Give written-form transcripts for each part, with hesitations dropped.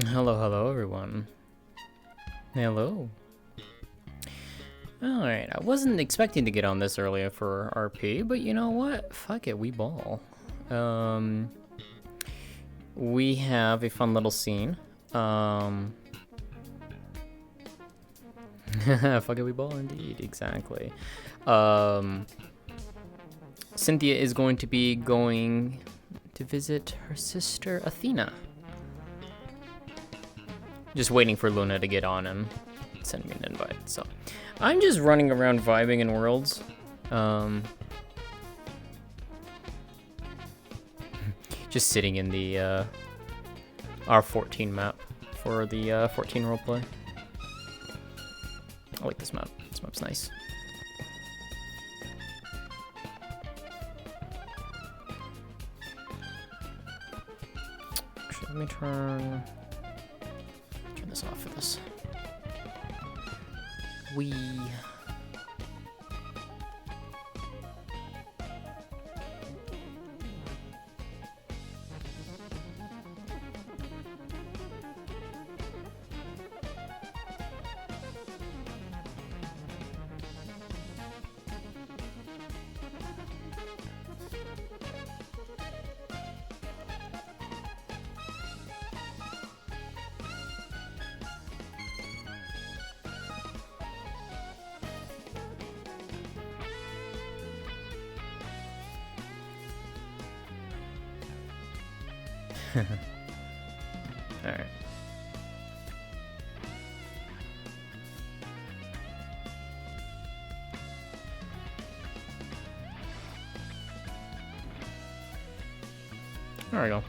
Hello, hello, everyone. Hello. Alright, I wasn't expecting to get on this earlier for RP, but you know what? Fuck it, we ball. We have a fun little scene. Fuck it, we ball indeed, exactly. Cynthia is going to be going to visit her sister Athena. Just waiting for Luna to get on and send me an invite, so. I'm just running around vibing in worlds. Just sitting in the R14 map for the 14 roleplay. I like this map. This map's nice. Actually, let me turn this off for this. We. Alright. There we go.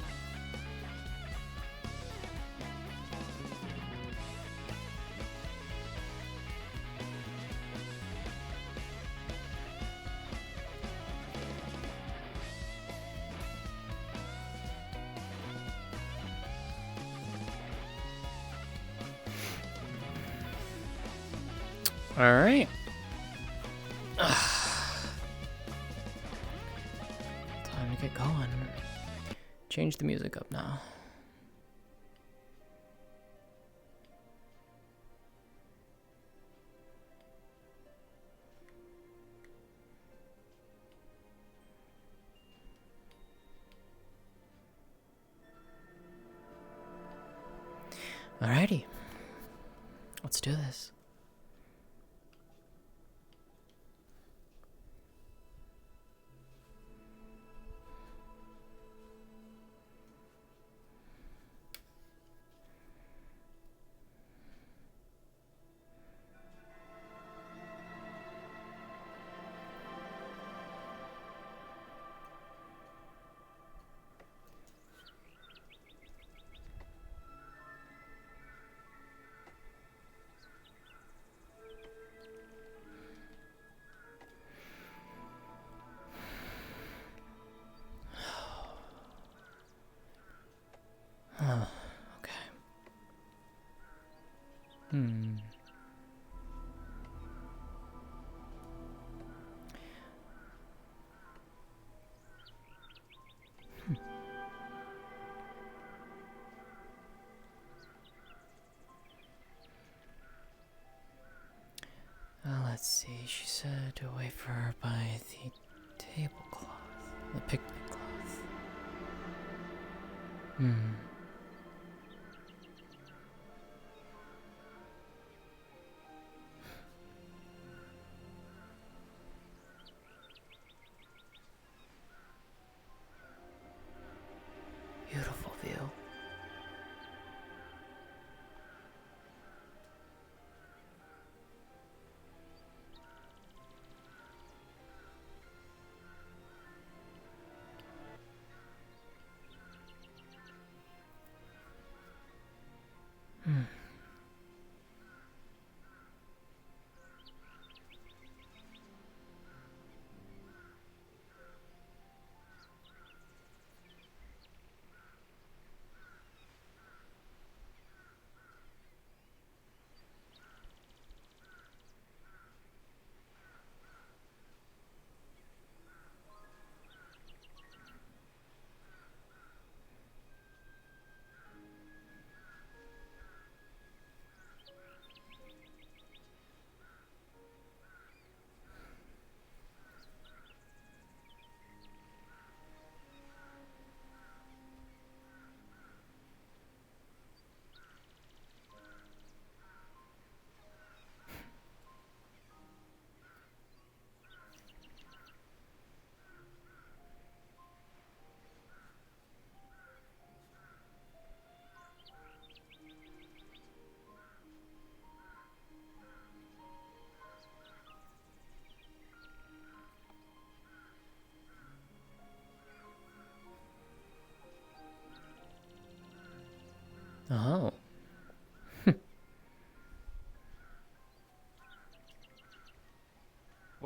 All right. Time to get going. Change the music up now. Alrighty. Let's do this. Okay. Let's see. She said to wait for her by the tablecloth. The picnic cloth. Beautiful view.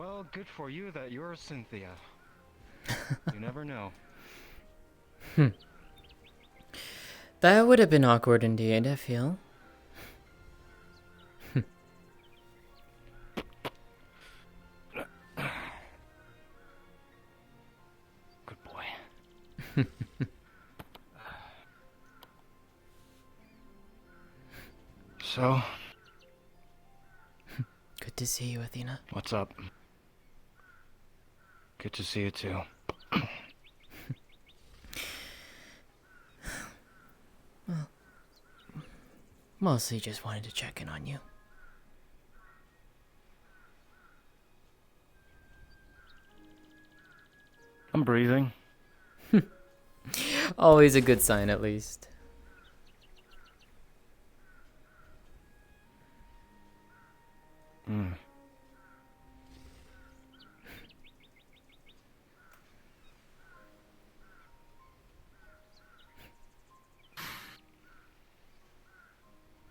Well, good for you that you're Cynthia. You never know. That would have been awkward indeed, I feel. Good boy. So, Good to see you, Athena. what's up? Good to see you too. Mostly just wanted to check in on you. I'm breathing. Always a good sign, at least. Hmm.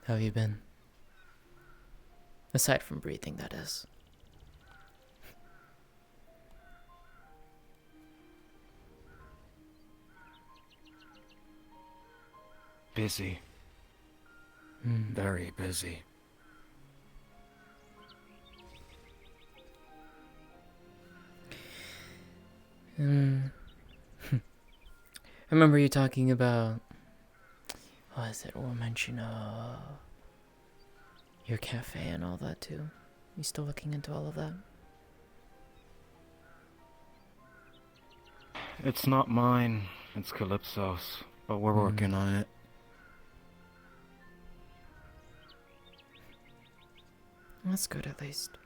How have you been? Aside from breathing, that is. Busy. Very busy. I remember you talking about... What is it? We'll mention, your cafe and all that, too. You still looking into all of that? It's not mine. It's Calypso's. But we're working on it. That's good, at least.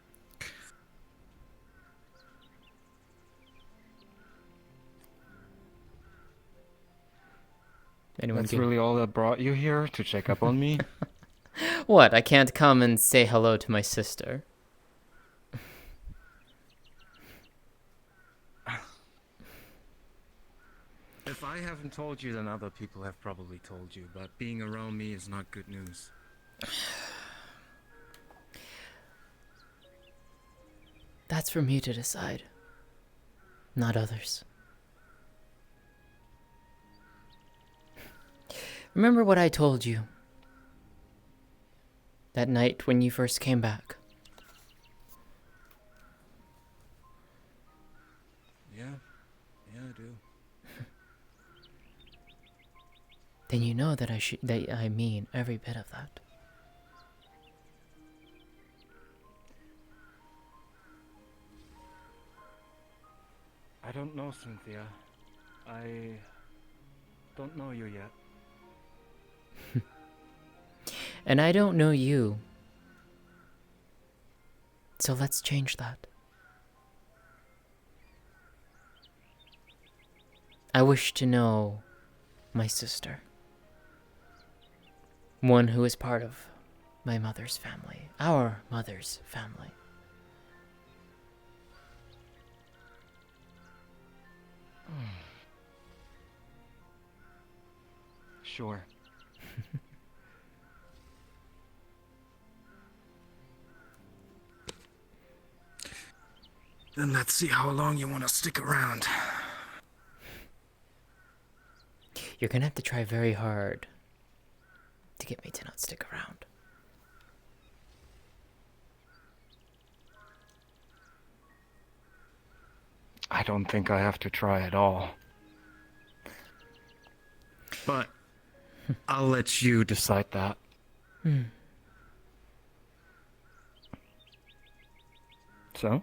That's really all that brought you here? To check up on me? What? I can't come and say hello to my sister. If I haven't told you, then other people have probably told you, but being around me is not good news. That's for me to decide. Not others. Remember what I told you that night when you first came back? Yeah, I do. Then you know that I mean every bit of that. I don't know, Cynthia. I don't know you yet. And I don't know you. So let's change that. I wish to know my sister. One who is part of my mother's family. Our mother's family. Sure. Then let's see how long you want to stick around. You're gonna have to try very hard to get me to not stick around. I don't think I have to try at all. But I'll let you decide that. So?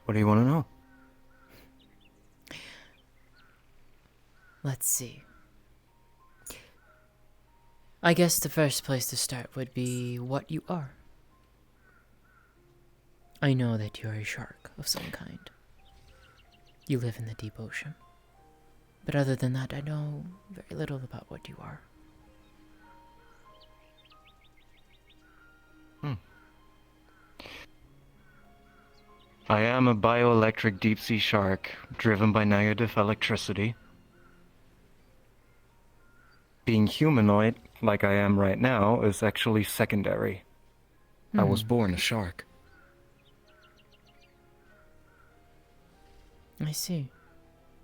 What do you want to know? Let's see. I guess the first place to start would be what you are. I know that you're a shark of some kind. You live in the deep ocean. But other than that, I know very little about what you are. I am a bioelectric deep-sea shark, driven by negative electricity. Being humanoid, like I am right now, is actually secondary. I was born a shark. I see.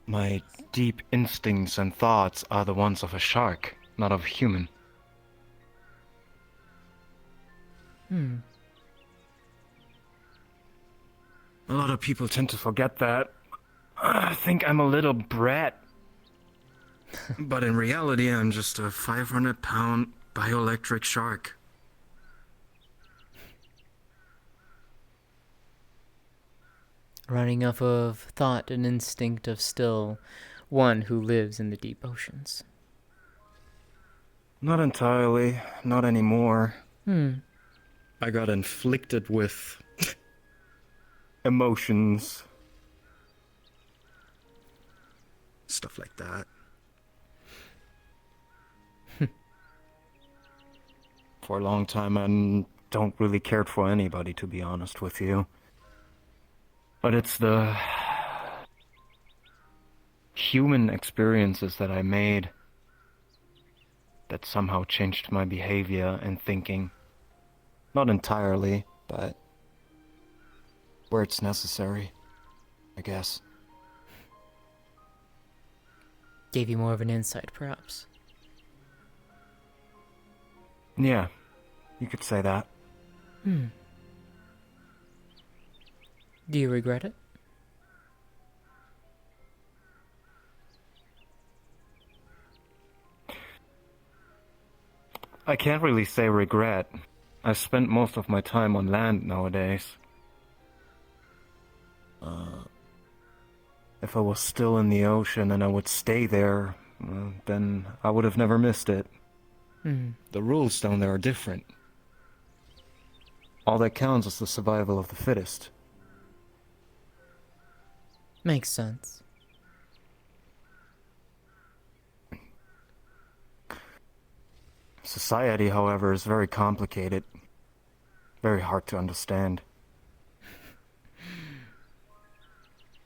My deep instincts and thoughts are the ones of a shark, not of a human. Hmm. A lot of people tend to forget that. I think I'm a little brat. But in reality, I'm just a 500-pound bioelectric shark. Running off of thought and instinct of still one who lives in the deep oceans. Not entirely, not anymore. Hmm. I got inflicted with emotions. Stuff like that. For a long time, I don't really cared for anybody, to be honest with you. But it's the human experiences that I made that somehow changed my behavior and thinking. Not entirely, but where it's necessary, I guess. Gave you more of an insight, perhaps. Yeah, you could say that. Hmm. Do you regret it? I can't really say regret. I've spent most of my time on land nowadays. If I was still in the ocean and I would stay there, then I would have never missed it. Hmm. The rules down there are different. All that counts is the survival of the fittest. Makes sense. Society, however, is very complicated. Very hard to understand.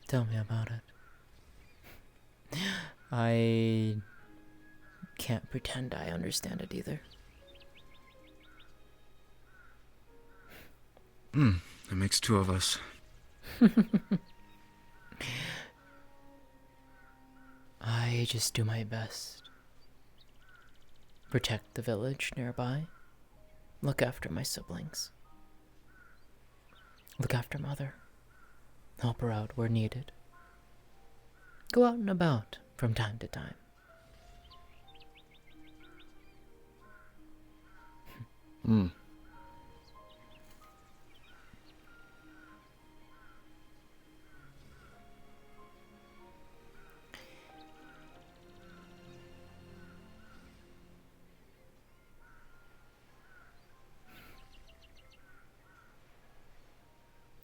Tell me about it. I can't pretend I understand it either. That makes two of us. I just do my best. Protect the village nearby. Look after my siblings. Look after Mother. Help her out where needed. Go out and about from time to time. Hmm.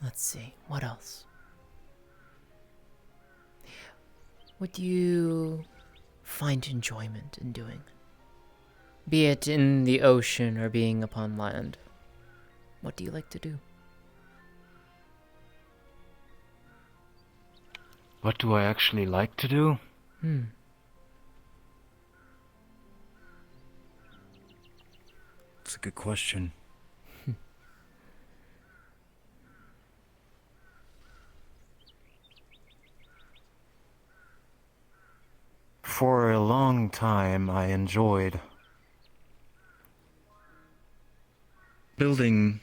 Let's see, what else? What do you find enjoyment in doing? Be it in the ocean or being upon land. What do you like to do? What do I actually like to do? That's a good question. For a long time, I enjoyed building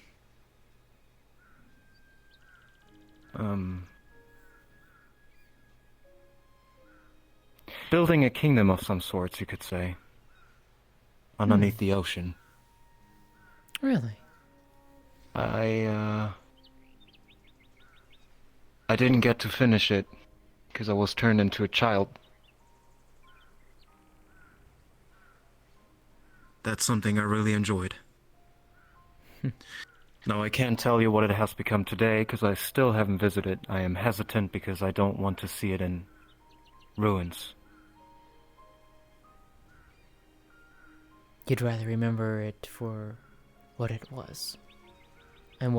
building a kingdom of some sorts, you could say, underneath the ocean. Really? I didn't get to finish it because I was turned into a child. That's something I really enjoyed. Now, I can't tell you what it has become today because I still haven't visited. I am hesitant because I don't want to see it in ruins. You'd rather remember it for what it was, and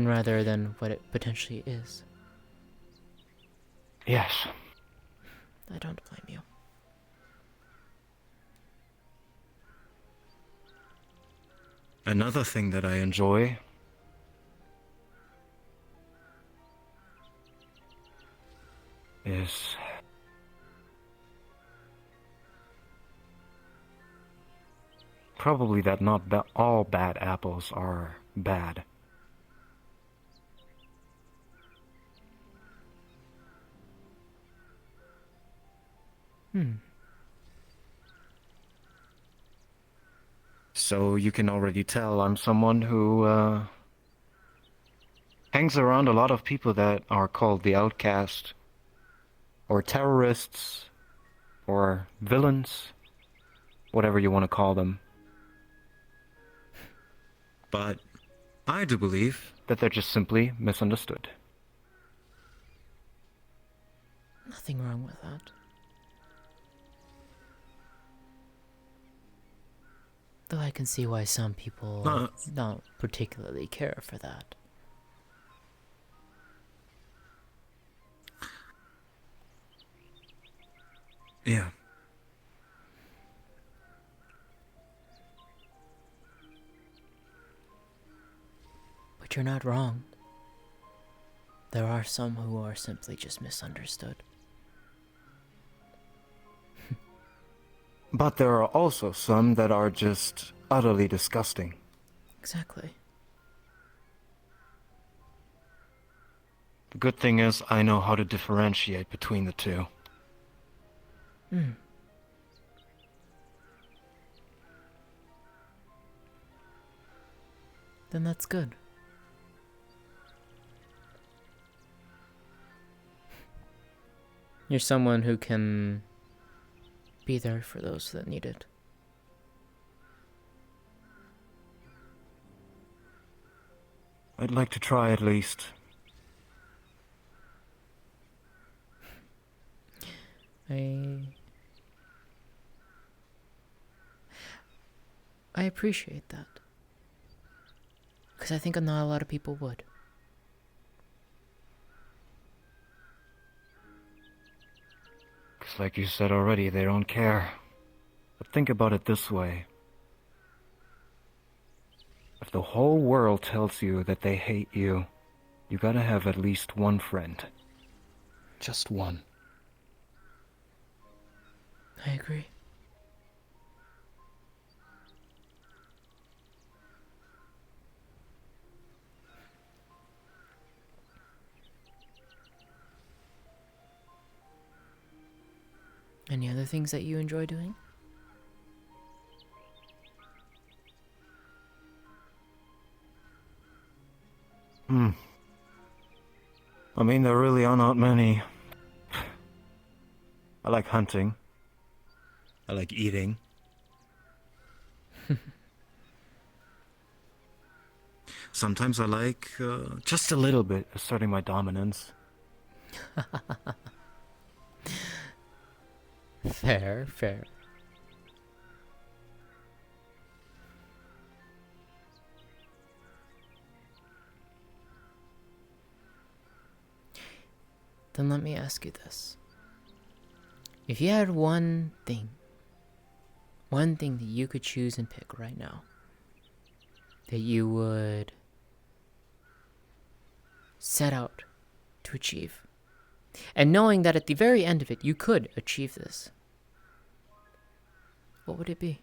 rather than what it potentially is. Yes. I don't blame you. Another thing that I enjoy is probably that not all bad apples are bad. So you can already tell I'm someone who hangs around a lot of people that are called the outcast, or terrorists, or villains, whatever you want to call them. But I do believe that they're just simply misunderstood. Nothing wrong with that. Though I can see why some people don't particularly care for that. Yeah. But you're not wrong. There are some who are simply just misunderstood. But there are also some that are just utterly disgusting. Exactly. The good thing is I know how to differentiate between the two. Hmm. Then that's good. You're someone who can be there for those that need it. I'd like to try at least. I appreciate that. Because I think not a lot of people would. Because like you said already, they don't care. But think about it this way. If the whole world tells you that they hate you, you gotta have at least one friend. Just one. I agree. Any other things that you enjoy doing? I mean, there really are not many. I like hunting. I like eating. Sometimes I like, just a little bit, asserting my dominance. Fair, fair. Then let me ask you this. If you had one thing that you could choose and pick right now, that you would set out to achieve, and knowing that at the very end of it you could achieve this, what would it be?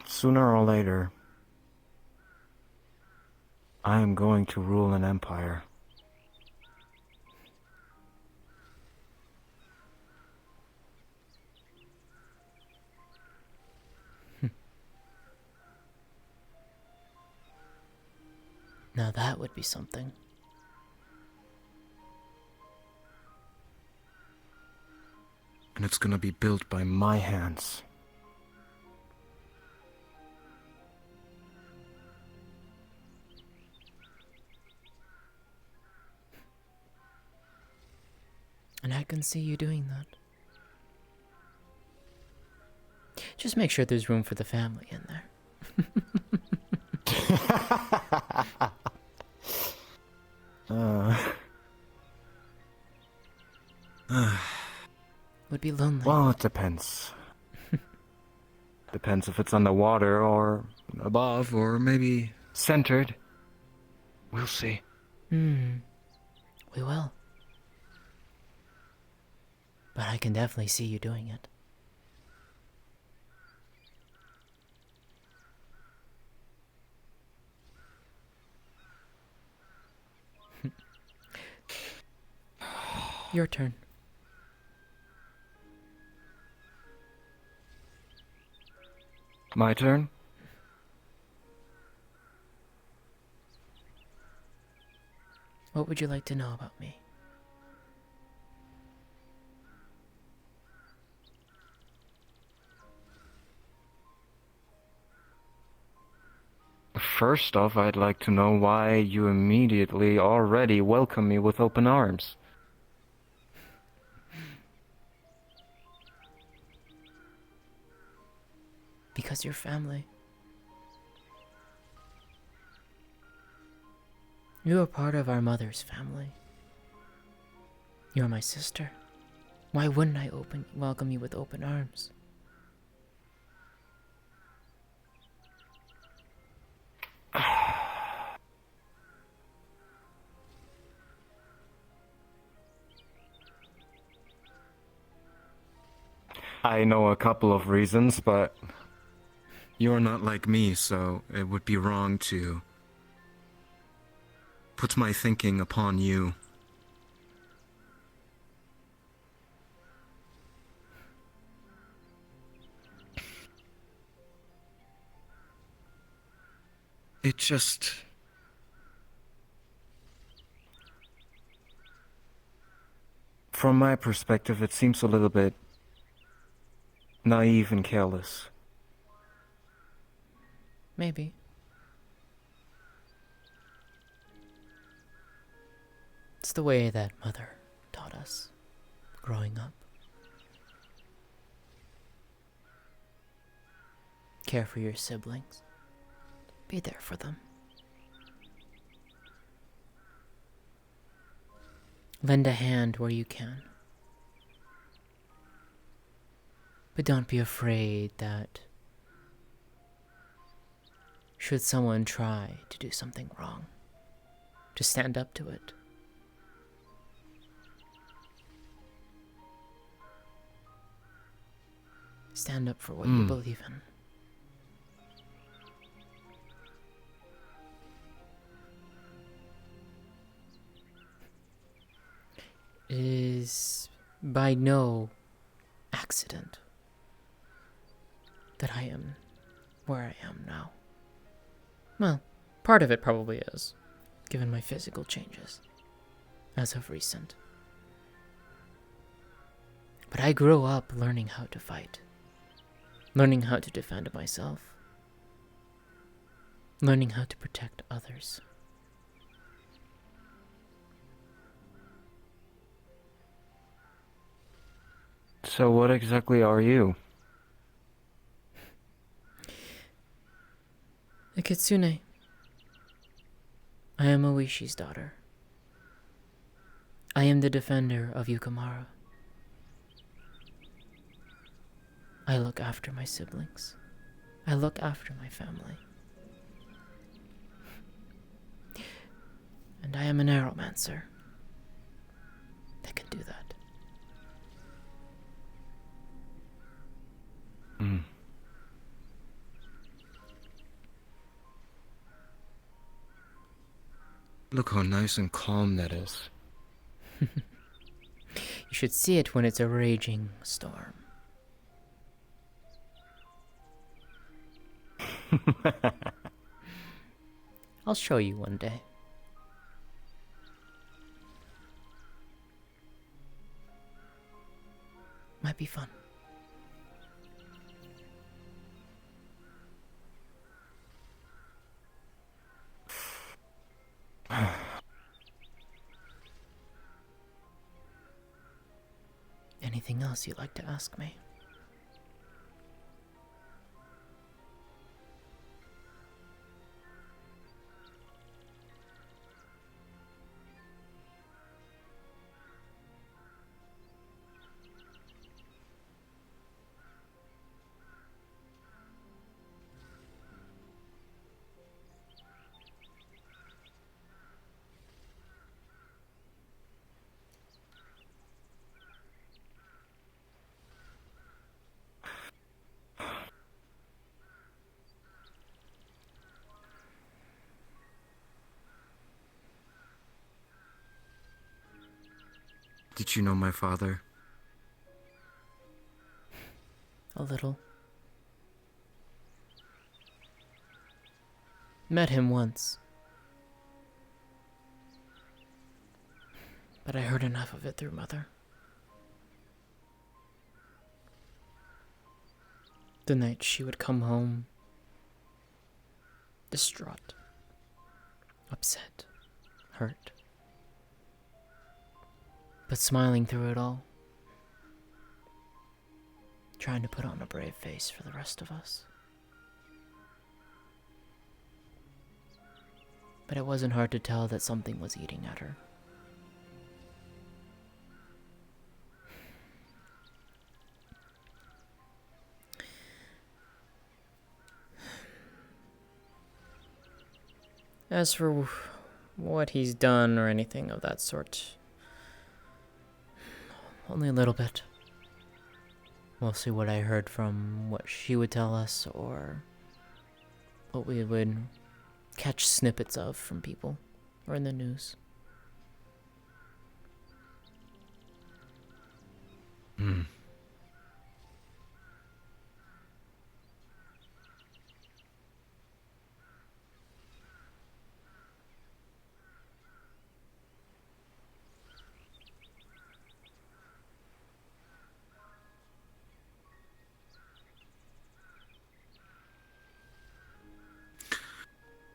Sooner or later, I am going to rule an empire. Now that would be something. And it's gonna be built by my hands. And I can see you doing that. Just make sure there's room for the family in there. would be lonely. Well, it depends. Depends if it's underwater or above or maybe centered. We'll see. We will. But I can definitely see you doing it. Your turn. My turn? What would you like to know about me? First off, I'd like to know why you immediately already welcome me with open arms. Because you're family. You are part of our mother's family. You're my sister. Why wouldn't I welcome you with open arms? I know a couple of reasons, but you're not like me, so it would be wrong to put my thinking upon you. It just... From my perspective, it seems a little bit naive and careless. Maybe. It's the way that mother taught us growing up. Care for your siblings. Be there for them. Lend a hand where you can. But don't be afraid that should someone try to do something wrong, to stand up to it. Stand up for what you believe in. It is by no accident that I am where I am now. Well, part of it probably is, given my physical changes, as of recent. But I grew up learning how to fight, learning how to defend myself, learning how to protect others. So what exactly are you? A kitsune. I am Oishi's daughter. I am the defender of Yukamara. I look after my siblings. I look after my family. And I am an arrowmancer that can do that. Look how nice and calm that is. You should see it when it's a raging storm. I'll show you one day. Might be fun. Anything else you'd like to ask me? Did you know my father? A little. Met him once. But I heard enough of it through Mother. The night she would come home, distraught, upset, hurt, but smiling through it all, trying to put on a brave face for the rest of us. But it wasn't hard to tell that something was eating at her. As for what he's done or anything of that sort, only a little bit. Mostly what I heard from what she would tell us or what we would catch snippets of from people or in the news. Hmm.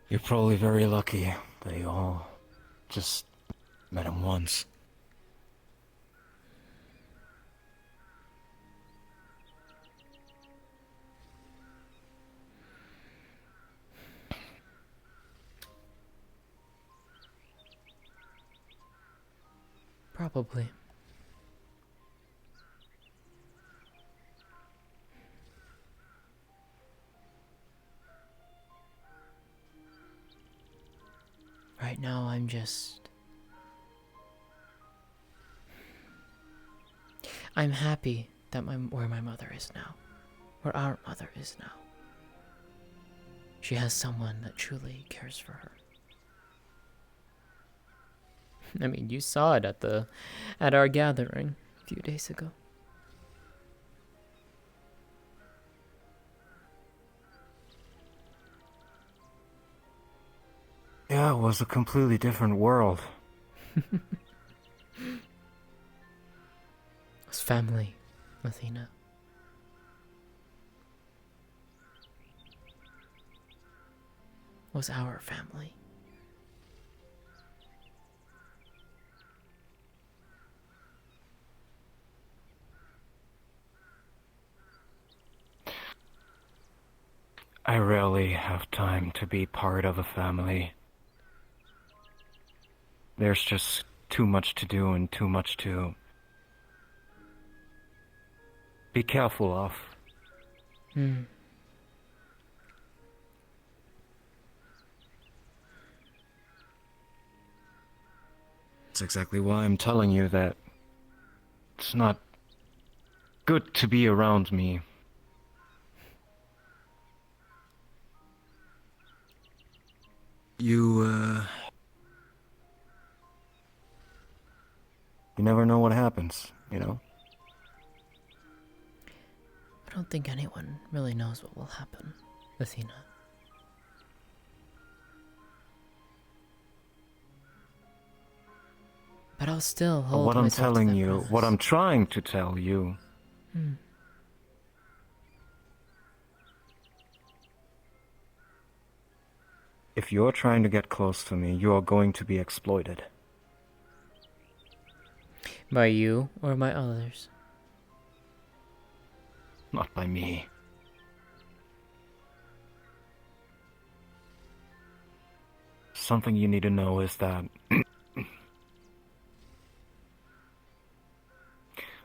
You're probably very lucky that you all just met him once. Probably. Right now, I'm happy that where my mother is now. Where our mother is now. She has someone that truly cares for her. I mean, you saw it at our gathering a few days ago. Yeah, it was a completely different world. It was family, Athena. It was our family. I rarely have time to be part of a family. There's just too much to do and too much to be careful of. That's exactly why I'm telling you that it's not good to be around me. You never know what happens, you know? I don't think anyone really knows what will happen, Athena. But I'll still hold What I'm myself to telling that you, promise. what I'm trying to tell you, if you're trying to get close to me, you are going to be exploited. By you or by others? Not by me. Something you need to know is that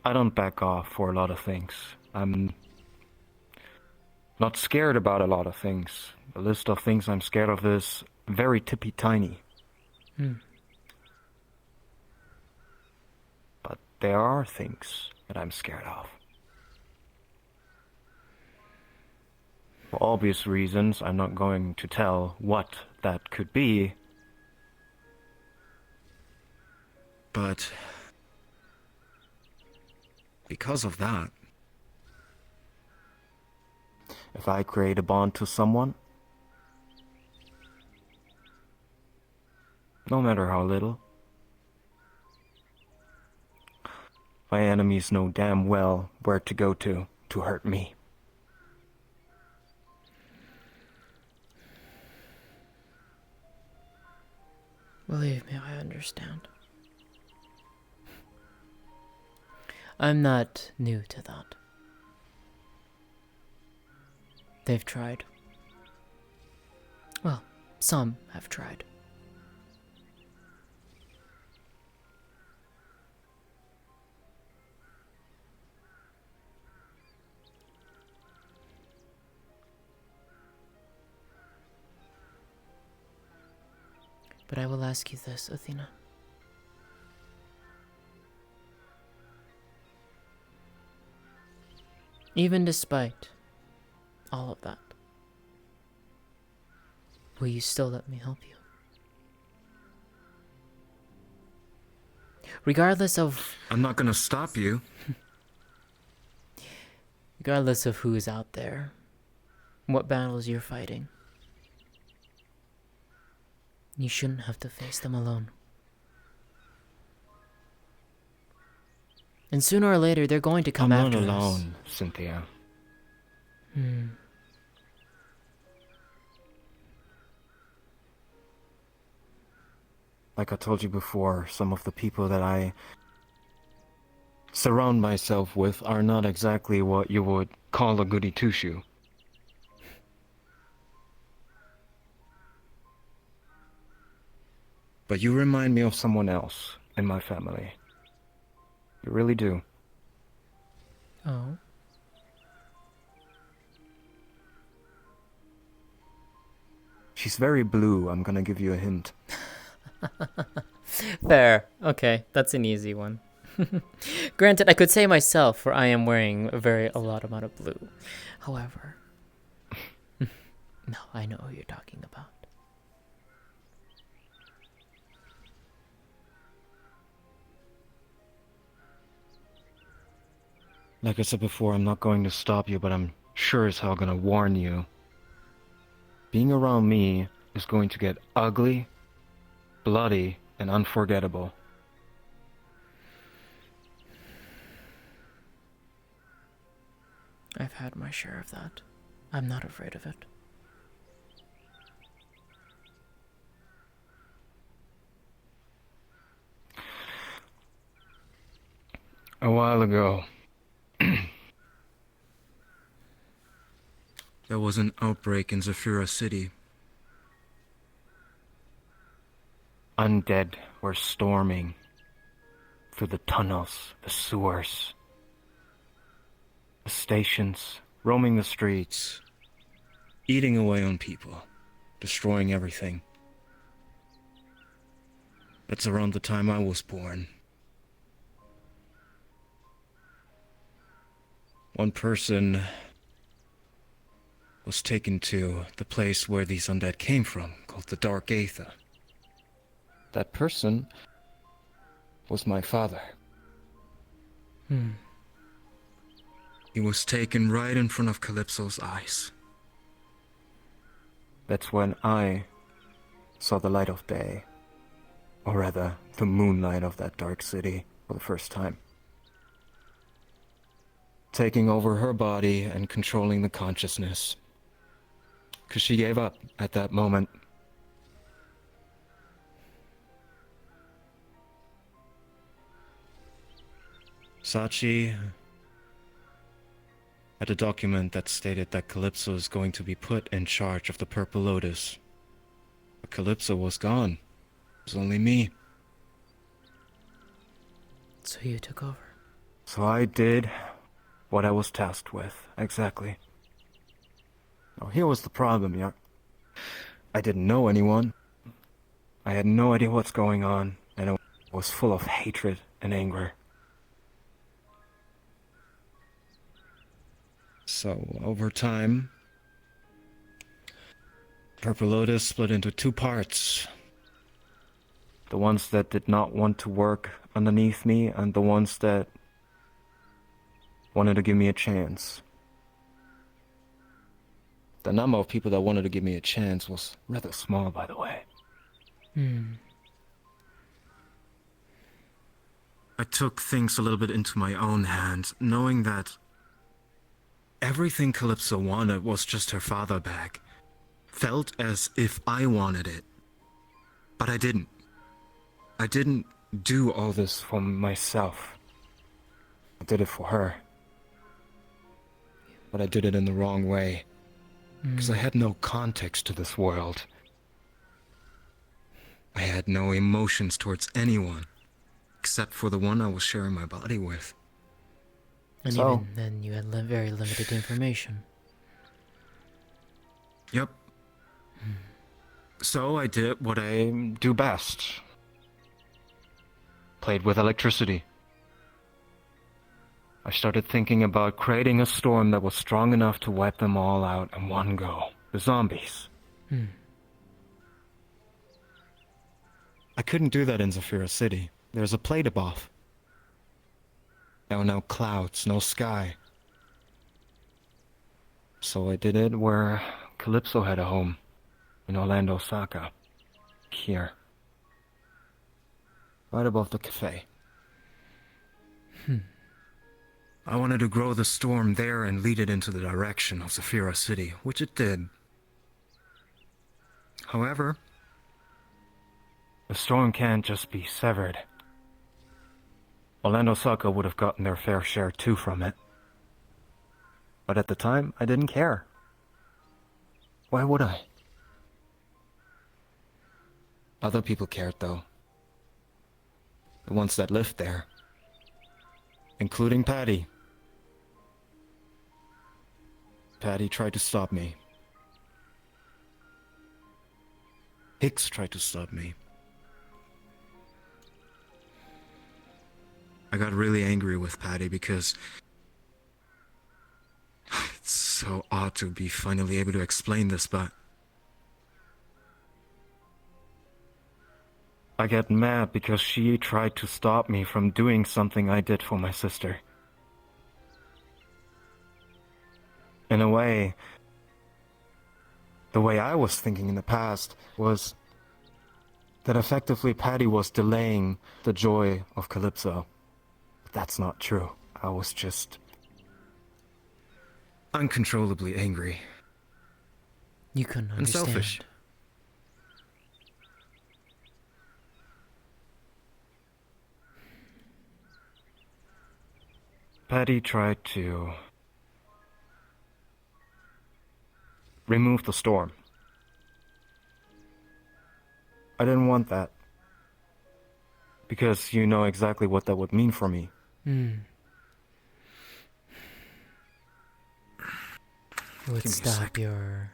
I don't back off for a lot of things. I'm not scared about a lot of things. The list of things I'm scared of is very tippy tiny. But there are things that I'm scared of. For obvious reasons, I'm not going to tell what that could be. But because of that. If I create a bond to someone, no matter how little, my enemies know damn well where to go to hurt me. Believe me, I understand. I'm not new to that. They've tried. Well, some have tried. But I will ask you this, Athena. Even despite all of that, will you still let me help you? Regardless of... I'm not gonna stop you. Regardless of who is out there, what battles you're fighting, you shouldn't have to face them alone. And sooner or later, they're going to come after us. I'm not alone, Cynthia. Like I told you before, some of the people that I surround myself with are not exactly what you would call a goody two-shoe. But you remind me of someone else in my family. You really do. Oh? She's very blue, I'm gonna give you a hint. Fair. Okay, that's an easy one. Granted, I could say myself, for I am wearing a lot amount of blue. However, no, I know who you're talking about. Like I said before, I'm not going to stop you, but I'm sure as hell gonna warn you. Being around me is going to get ugly, bloody, and unforgettable. I've had my share of that. I'm not afraid of it. A while ago, there was an outbreak in Zafira City. Undead were storming through the tunnels, the sewers, the stations, roaming the streets, eating away on people, destroying everything. That's around the time I was born. One person was taken to the place where these undead came from, called the Dark Aether. That person was my father. He was taken right in front of Calypso's eyes. That's when I saw the light of day, or rather, the moonlight of that dark city for the first time. Taking over her body and controlling the consciousness. 'Cause she gave up at that moment. Sachi had a document that stated that Calypso is going to be put in charge of the Purple Lotus. But Calypso was gone. It was only me. So you took over. So I did what I was tasked with, exactly. Now here was the problem, yeah. I didn't know anyone. I had no idea what's going on, and I was full of hatred and anger. So, over time, Purple Lotus split into two parts. The ones that did not want to work underneath me, and the ones that wanted to give me a chance. The number of people that wanted to give me a chance was rather small, by the way. I took things a little bit into my own hands, knowing that everything Calypso wanted was just her father back. Felt as if I wanted it. But I didn't. I didn't do all this for myself. I did it for her. But I did it in the wrong way. Because I had no context to this world. I had no emotions towards anyone. Except for the one I was sharing my body with. And So- even then, you had very limited information. Yep. So I did what I do best. Played with electricity. I started thinking about creating a storm that was strong enough to wipe them all out in one go. The zombies. I couldn't do that in Zafira City. There's a plate above. There were no clouds, no sky. So I did it where Calypso had a home. In Orlando, Osaka. Here. Right above the cafe. I wanted to grow the storm there and lead it into the direction of Zafira City, which it did. However, the storm can't just be severed. Orlando, Osaka would have gotten their fair share too from it. But at the time, I didn't care. Why would I? Other people cared, though. The ones that lived there. Including Patty. Patty tried to stop me. Hicks tried to stop me. I got really angry with Patty because it's so odd to be finally able to explain this, but I get mad because she tried to stop me from doing something I did for my sister. In a way, the way I was thinking in the past was that effectively Patty was delaying the joy of Calypso. But that's not true. I was just uncontrollably angry. You couldn't And understand. selfish. Patty tried to remove the storm. I didn't want that. Because you know exactly what that would mean for me. It would Give me a stop sec. your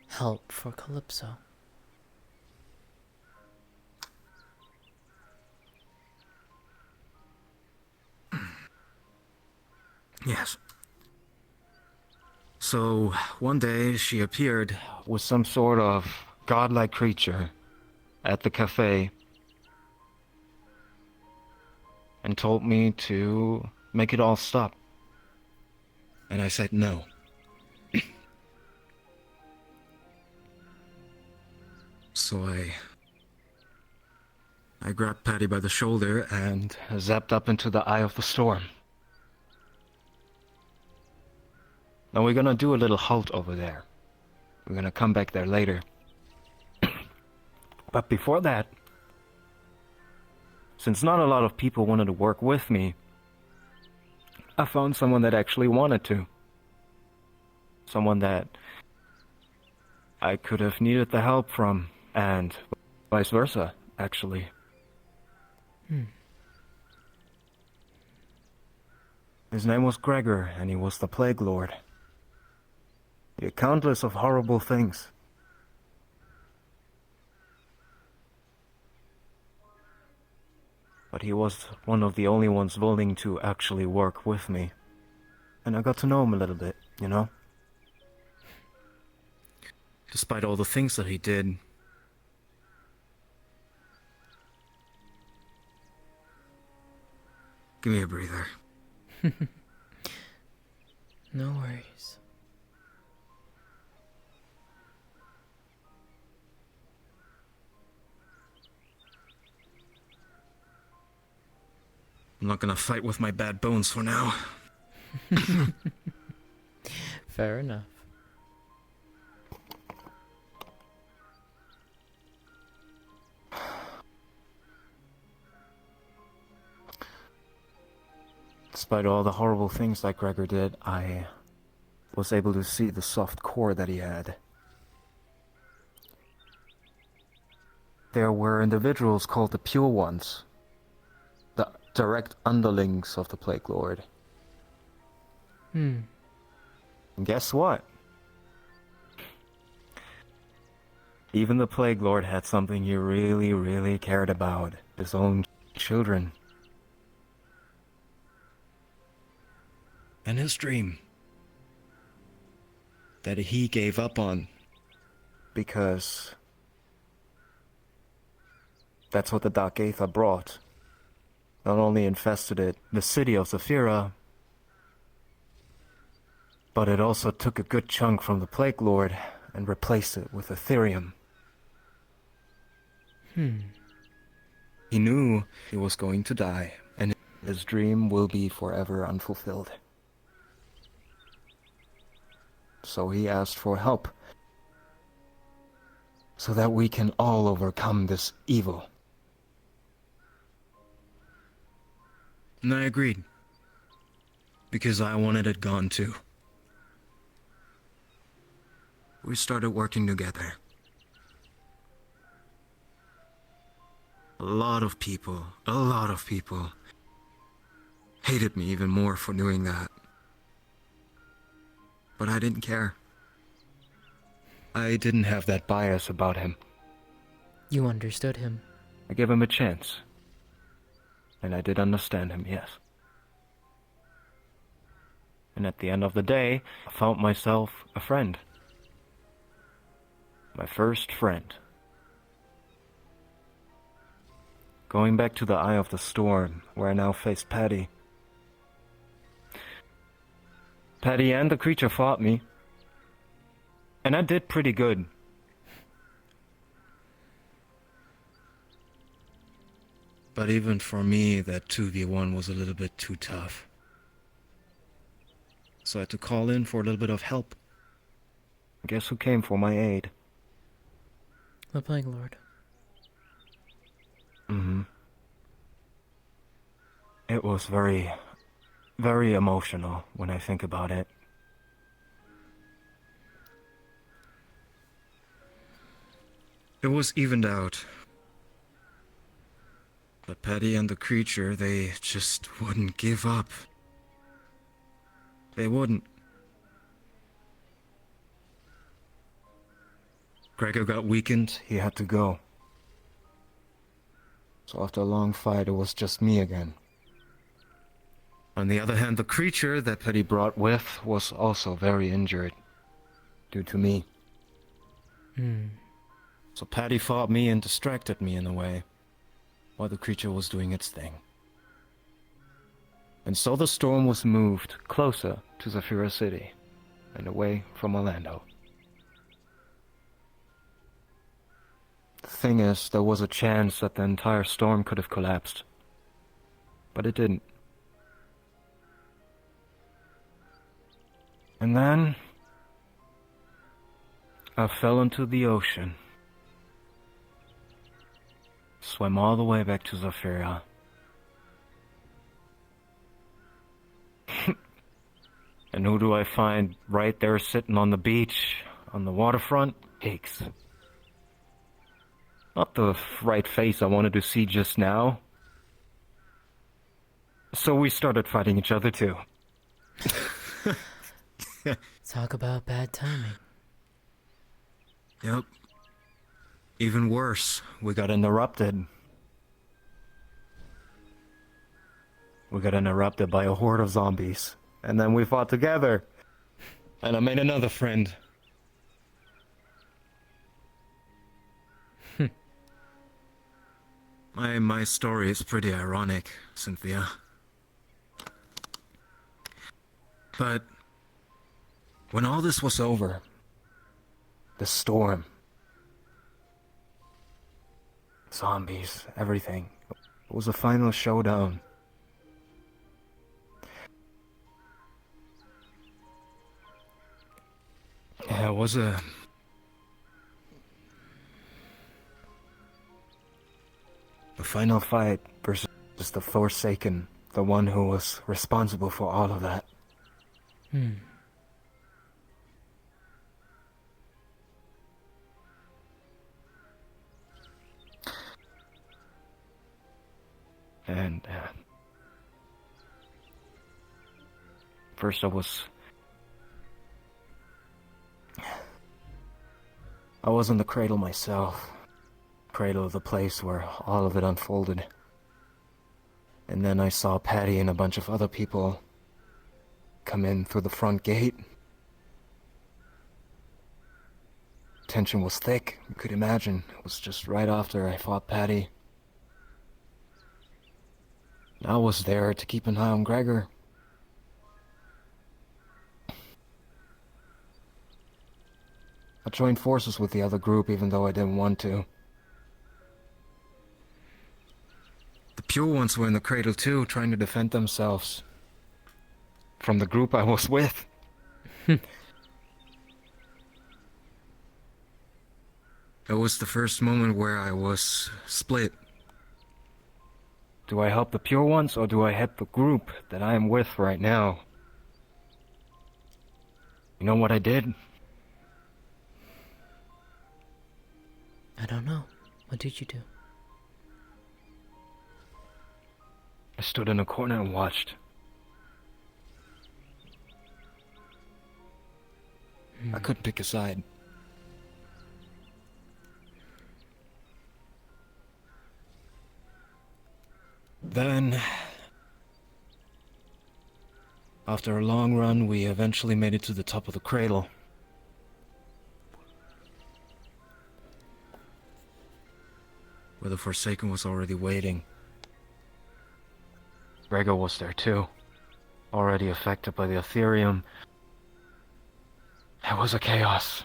help for Calypso. Yes. So, one day she appeared with some sort of godlike creature at the cafe and told me to make it all stop. And I said no. So I grabbed Patty by the shoulder and zapped up into the eye of the storm. Now we're gonna do a little halt over there. We're gonna come back there later. But before that, since not a lot of people wanted to work with me, I found someone that actually wanted to. Someone that I could have needed the help from, and vice versa, actually. His name was Gregor, and he was the Plague Lord. He did countless of horrible things. But he was one of the only ones willing to actually work with me. And I got to know him a little bit, you know? Despite all the things that he did. Give me a breather. No worries. I'm not gonna fight with my bad bones for now. Fair enough. Despite all the horrible things that Gregor did, I was able to see the soft core that he had. There were individuals called the Pure Ones, the direct underlings of the Plague Lord. And guess what? Even the Plague Lord had something he really, really cared about. His own children. And his dream. That he gave up on. Because that's what the Dark Aether brought. Not only infested it, the city of Zephyra, but it also took a good chunk from the Plague Lord and replaced it with Ethereum. He knew he was going to die, and his dream will be forever unfulfilled. So he asked for help, so that we can all overcome this evil. And I agreed, because I wanted it gone too. We started working together. A lot of people hated me even more for doing that. But I didn't care. I didn't have that bias about him. You understood him. I gave him a chance. And I did understand him, yes. And at the end of the day, I found myself a friend. My first friend. Going back to the Eye of the Storm, where I now face Patty. Patty and the creature fought me. And I did pretty good. But even for me, that 2v1 was a little bit too tough. So I had to call in for a little bit of help. Guess who came for my aid? The Plague Lord. It was very, very emotional when I think about it. It was evened out. But Patty and the creature, they just wouldn't give up. They wouldn't. Gregor got weakened, he had to go. So after a long fight, it was just me again. On the other hand, the creature that Patty brought with was also very injured. Due to me. So Patty fought me and distracted me in a way, while the creature was doing its thing. And so the storm was moved closer to Zephyra City, and away from Orlando. The thing is, there was a chance that the entire storm could have collapsed. But it didn't. And then I fell into the ocean. Swam all the way back to Zephyra. And who do I find right there sitting on the beach, on the waterfront? Higgs. Not the right face I wanted to see just now. So we started fighting each other too. Talk about bad timing. Yep. Even worse, we got interrupted. We got interrupted by a horde of zombies. And then we fought together. And I made another friend. My story is pretty ironic, Cynthia. But When all this was over, the storm, zombies, everything, it was a final showdown. Yeah, it was a final fight versus the Forsaken, the one who was responsible for all of that. And first I was in the cradle myself. Cradle of the place where all of it unfolded. And then I saw Patty and a bunch of other people come in through the front gate. Tension was thick, you could imagine. It was just right after I fought Patty. I was there to keep an eye on Gregor. I joined forces with the other group even though I didn't want to. The Pure Ones were in the cradle too, trying to defend themselves from the group I was with. It was the first moment where I was split. Do I help the Pure Ones or do I help the group that I am with right now? You know what I did? I don't know. What did you do? I stood in a corner and watched. I couldn't pick a side. Then, after a long run, we eventually made it to the top of the cradle. Where the Forsaken was already waiting. Gregor was there too, already affected by the Ethereum. It was a chaos.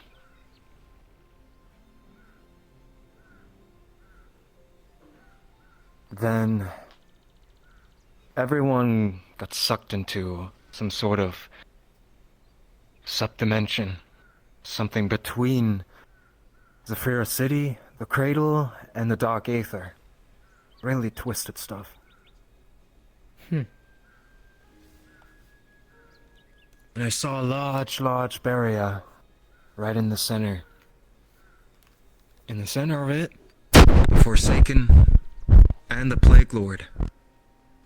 Then everyone got sucked into some sort of subdimension, something between Zephyra City, the Cradle, and the Dark Aether. Really twisted stuff. And I saw a large barrier right in the center. In the center of it, the Forsaken and the Plague Lord.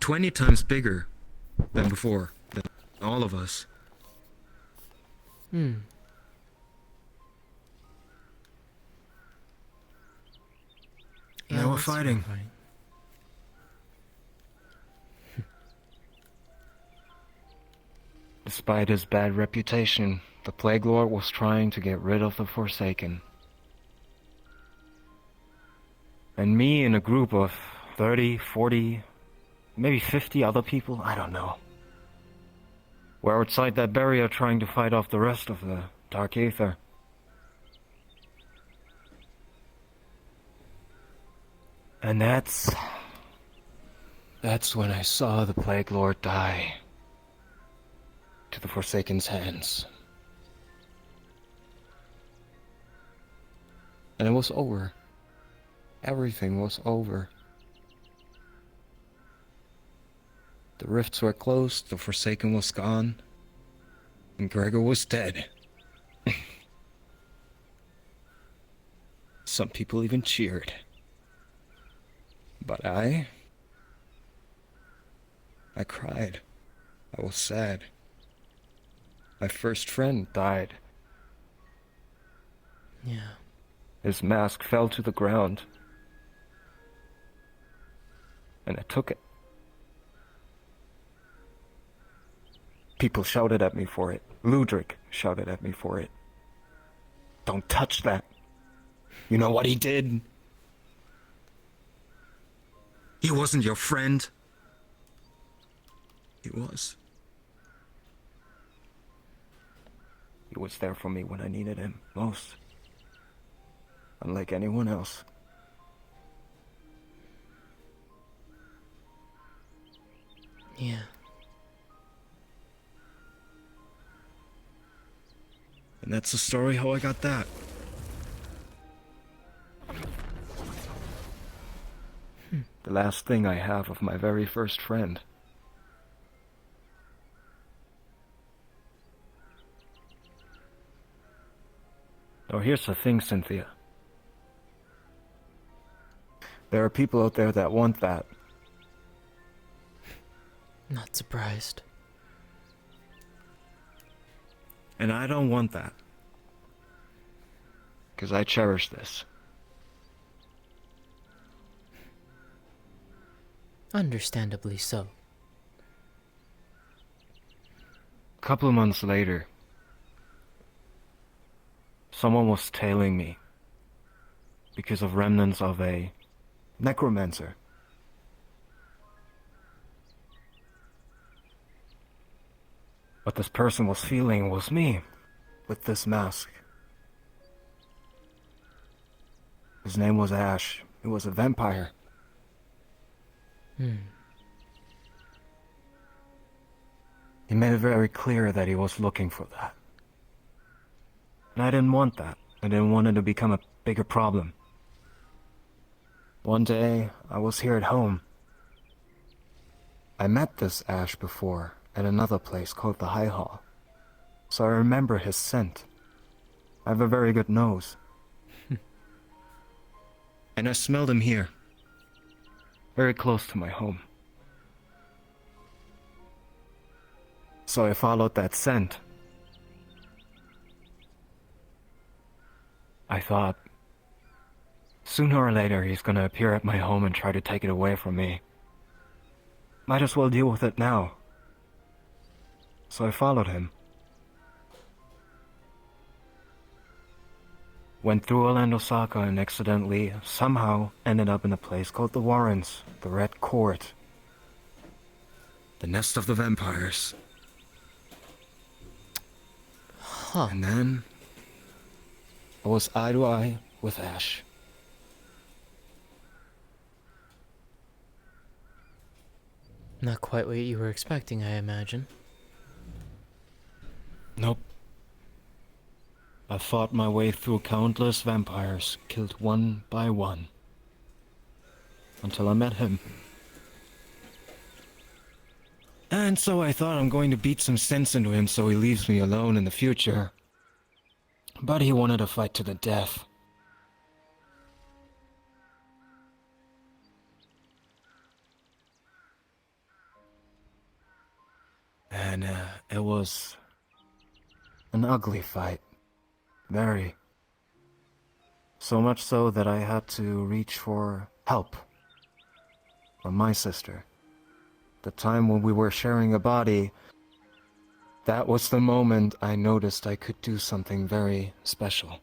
20 times bigger than before, than all of us. Yeah, They were that's fighting. fine. Despite his bad reputation, the Plague Lord was trying to get rid of the Forsaken. And me and a group of 30, 40, maybe 50 other people, I don't know, were outside that barrier trying to fight off the rest of the Dark Aether. And that's when I saw the Plague Lord die to the Forsaken's hands. And it was over. Everything was over. The rifts were closed, the Forsaken was gone, and Gregor was dead. Some people even cheered. But I cried. I was sad. My first friend died. Yeah. His mask fell to the ground. And I took it. People shouted at me for it. Ludwig shouted at me for it. Don't touch that. You know what he did? He wasn't your friend. He was. He was there for me when I needed him most. Unlike anyone else. Yeah. And that's the story how I got that. The last thing I have of my very first friend. Oh, here's the thing, Cynthia. There are people out there that want that. Not surprised. And I don't want that. Because I cherish this. Understandably so. A couple of months later, someone was tailing me because of remnants of a necromancer. What this person was feeling was me, with this mask. His name was Ash. He was a vampire. He made it very clear that he was looking for that. And I didn't want that. I didn't want it to become a bigger problem. One day, I was here at home. I met this Ash before at another place called the High Hall. So I remember his scent. I have a very good nose. And I smelled him here. Very close to my home. So I followed that scent. I thought, sooner or later he's gonna appear at my home and try to take it away from me. Might as well deal with it now. So I followed him. Went through Orlando Saka and accidentally, somehow, ended up in a place called the Warrens, the Red Court. The nest of the vampires. Huh. And then, I was eye to eye with Ash. Not quite what you were expecting, I imagine. Nope. I fought my way through countless vampires, killed one by one. Until I met him. And so I thought I'm going to beat some sense into him so he leaves me alone in the future. But he wanted to fight to the death. And it was an ugly fight. Very. So much so that I had to reach for help from my sister. The time when we were sharing a body, that was the moment I noticed I could do something very special.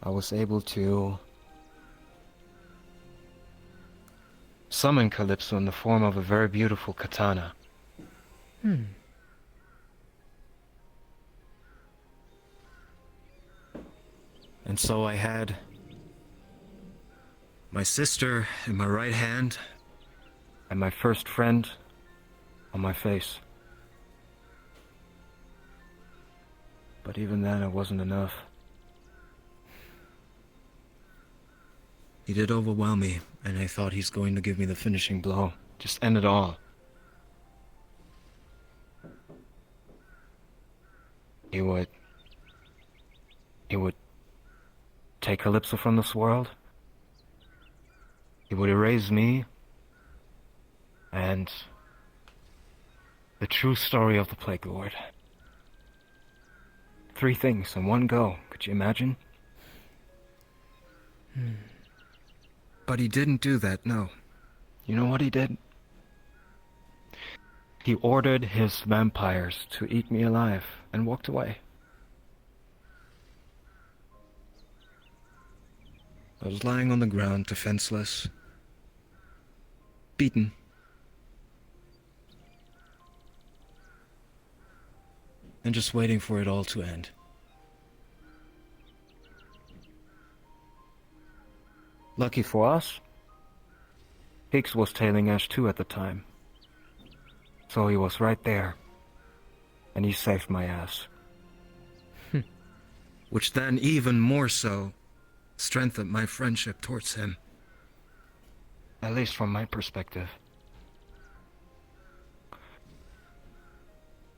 I was able to summon Calypso in the form of a very beautiful katana. And so I had my sister in my right hand and my first friend on my face. But even then, it wasn't enough. He did overwhelm me, and I thought he's going to give me the finishing blow. Just end it all. He would take Calypso from this world. He would erase me. And the true story of the Plague Lord. 3 things in one go. Could you imagine? But he didn't do that, no. You know what he did? He ordered his vampires to eat me alive and walked away. I was lying on the ground, defenseless, beaten. and just waiting for it all to end. Lucky for us, Higgs was tailing Ash 2 at the time. So he was right there, and he saved my ass. Which then even more so strengthened my friendship towards him. At least from my perspective.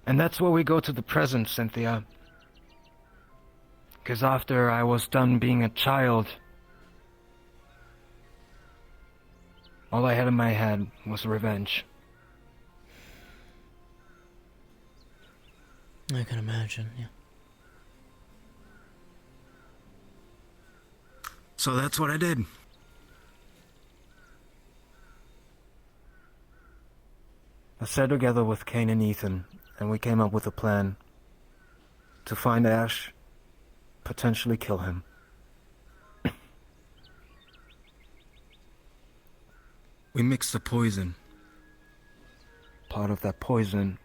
And that's where we go to the present, Cynthia. Because after I was done being a child, all I had in my head was revenge. I can imagine, yeah. So that's what I did. I sat together with Kane and Ethan, and we came up with a plan to find Ash, potentially kill him. We mixed the poison. Part of that poison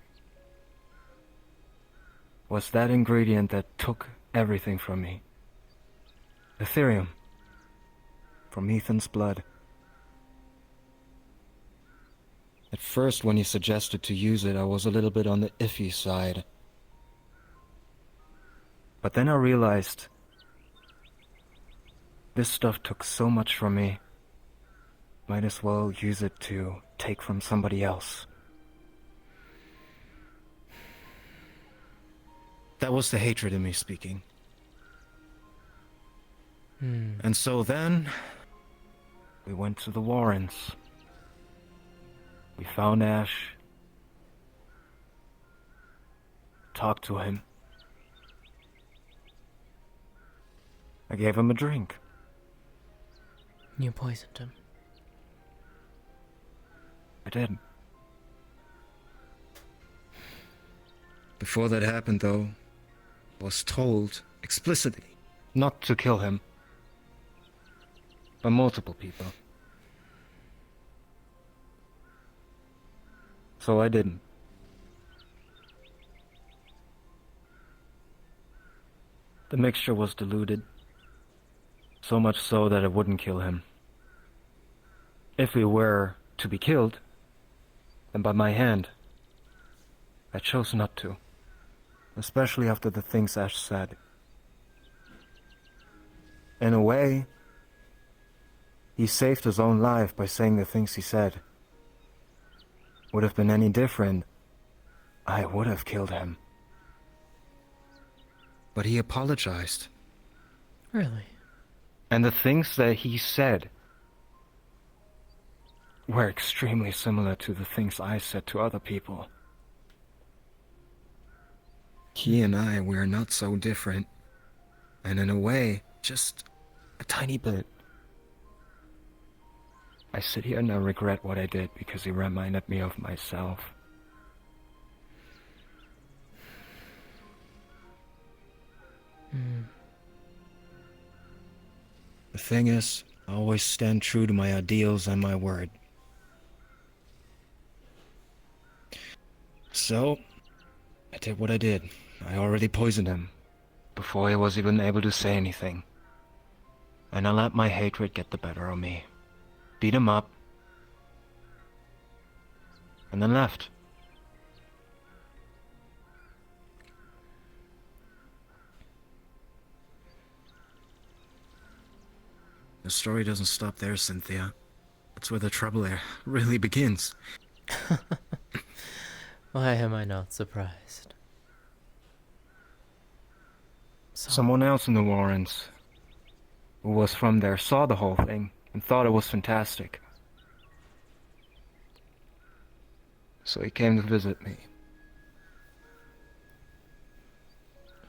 was that ingredient that took everything from me. Ethereum. From Ethan's blood. At first, when he suggested to use it, I was a little bit on the iffy side. But then I realized this stuff took so much from me. Might as well use it to take from somebody else. That was the hatred in me speaking. And so then, we went to the Warrens. We found Ash. Talked to him. I gave him a drink. You poisoned him. I did. Before that happened, though, I was told explicitly not to kill him. By multiple people. So I didn't. The mixture was diluted, so much so that it wouldn't kill him. If we were to be killed, then by my hand. I chose not to, especially after the things Ash said. In a way, he saved his own life by saying the things he said. Would have been any different, I would have killed him. But he apologized. Really? And the things that he said were extremely similar to the things I said to other people. He and I were not so different. And in a way, just a tiny bit. I sit here and I regret what I did because he reminded me of myself. The thing is, I always stand true to my ideals and my word. So, I did what I did. I already poisoned him before he was even able to say anything. And I let my hatred get the better of me. Beat him up, and then left. The story doesn't stop there, Cynthia. That's where the trouble really begins. Why am I not surprised? Someone else in the Warrens, who was from there, saw the whole thing and thought it was fantastic. So he came to visit me.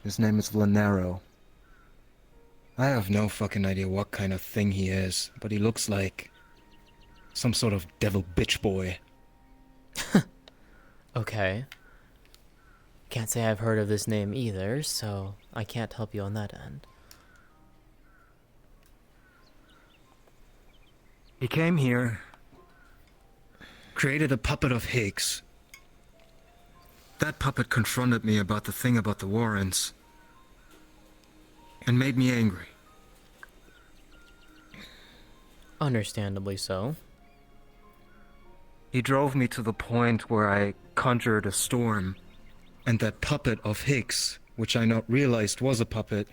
His name is Lanero. I have no fucking idea what kind of thing he is, but he looks like some sort of devil bitch boy. Okay. Can't say I've heard of this name either, so I can't help you on that end. He came here, created a puppet of Higgs, That puppet confronted me about the thing about the Warrens and made me angry. Understandably so. He drove me to the point where I conjured a storm, and that puppet of Higgs, which I not realized was a puppet,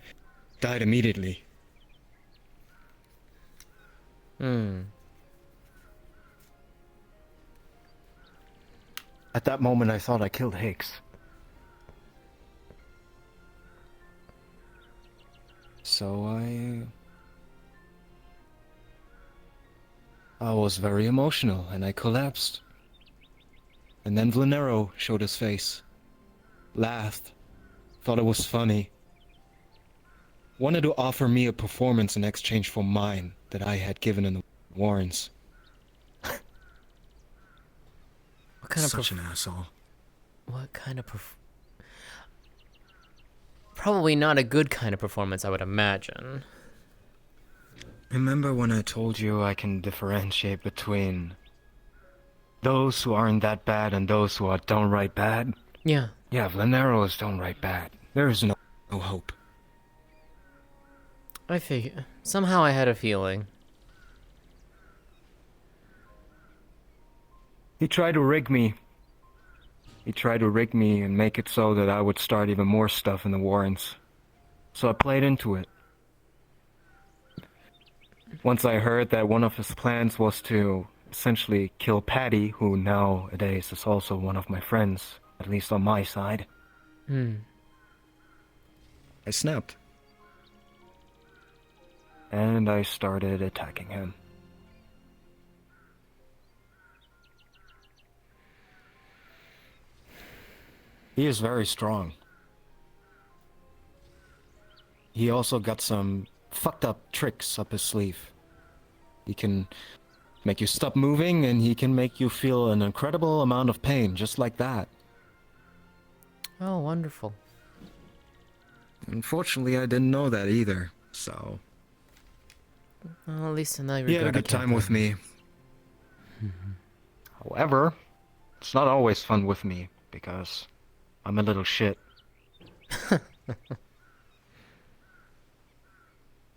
died immediately. At that moment, I thought I killed Higgs. So I was very emotional, and I collapsed. And then Vlanero showed his face. Laughed. Thought it was funny. Wanted to offer me a performance in exchange for mine that I had given in the Warrens. What kind Such of an asshole. what kind of probably not a good kind of performance, I would imagine. Remember when I told you I can differentiate between those who aren't that bad and those who are downright bad? Yeah. Yeah, Vlanero is downright bad. There is no hope. I figure somehow I had a feeling. He tried to rig me. He tried to rig me and make it so that I would start even more stuff in the Warrens. So I played into it. Once I heard that one of his plans was to essentially kill Patty, who nowadays is also one of my friends, at least on my side. I snapped. And I started attacking him. He is very strong. He also got some fucked up tricks up his sleeve. He can make you stop moving, and he can make you feel an incredible amount of pain, just like that. Oh, wonderful. Unfortunately, I didn't know that either, so... Well, at least in that regard, He had a I good can't time with blame me. However, it's not always fun with me, because I'm a little shit.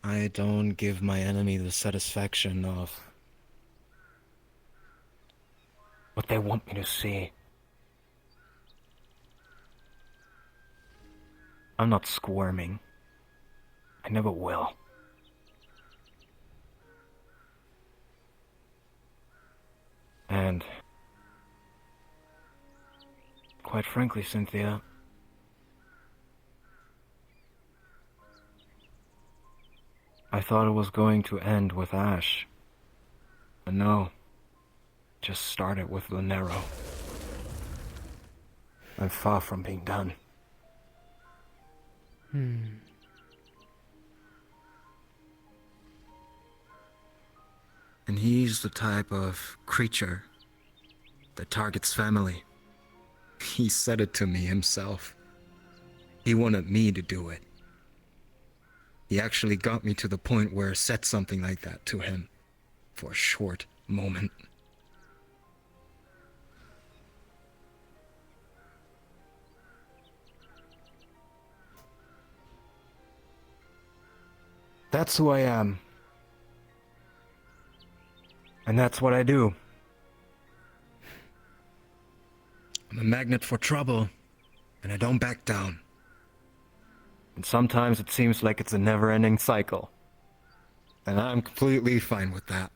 I don't give my enemy the satisfaction of what they want me to see. I'm not squirming. I never will. And quite frankly, Cynthia, I thought it was going to end with Ash. But no, it just started with Vlanero. I'm far from being done. And he's the type of creature that targets family. He said it to me himself. He wanted me to do it. He actually got me to the point where I said something like that to him for a short moment. That's who I am. And that's what I do. I'm a magnet for trouble, and I don't back down. And sometimes it seems like it's a never-ending cycle. And I'm completely fine with that.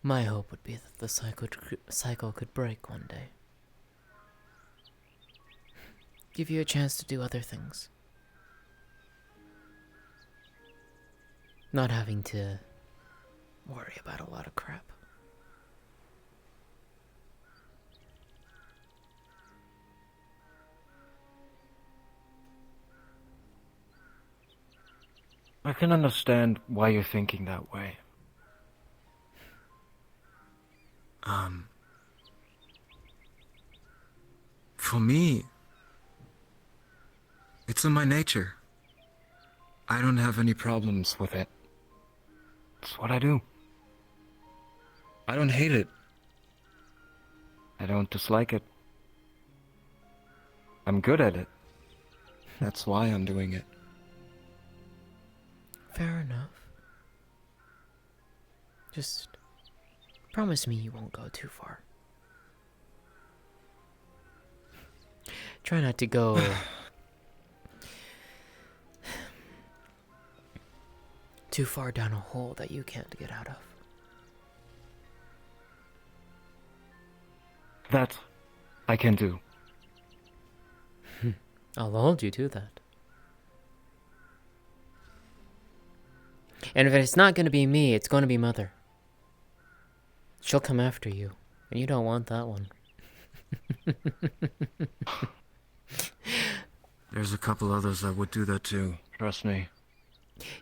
My hope would be that the cycle could break one day. Give you a chance to do other things. Not having to worry about a lot of crap. I can understand why you're thinking that way. For me, it's in my nature. I don't have any problems with it. It's what I do. I don't hate it. I don't dislike it. I'm good at it. That's why I'm doing it. Fair enough. Just promise me you won't go too far. Try not to go too far down a hole that you can't get out of. That I can do. I'll hold you to that. And if it's not gonna be me, it's gonna be Mother. She'll come after you, and you don't want that one. There's a couple others that would do that too. Trust me.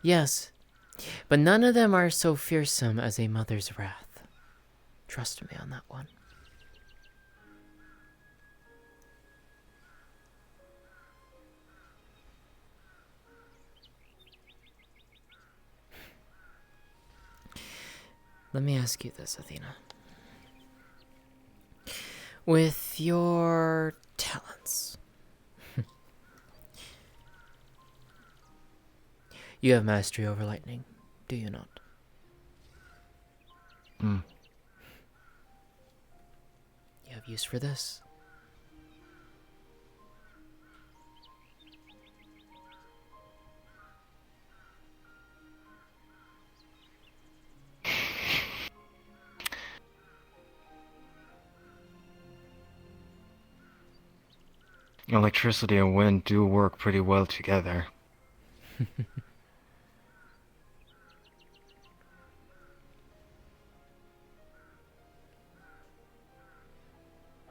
Yes, but none of them are so fearsome as a mother's wrath. Trust me on that one. Let me ask you this, Athena. With your talents, you have mastery over lightning, do you not? Hmm. You have use for this? Electricity and wind do work pretty well together.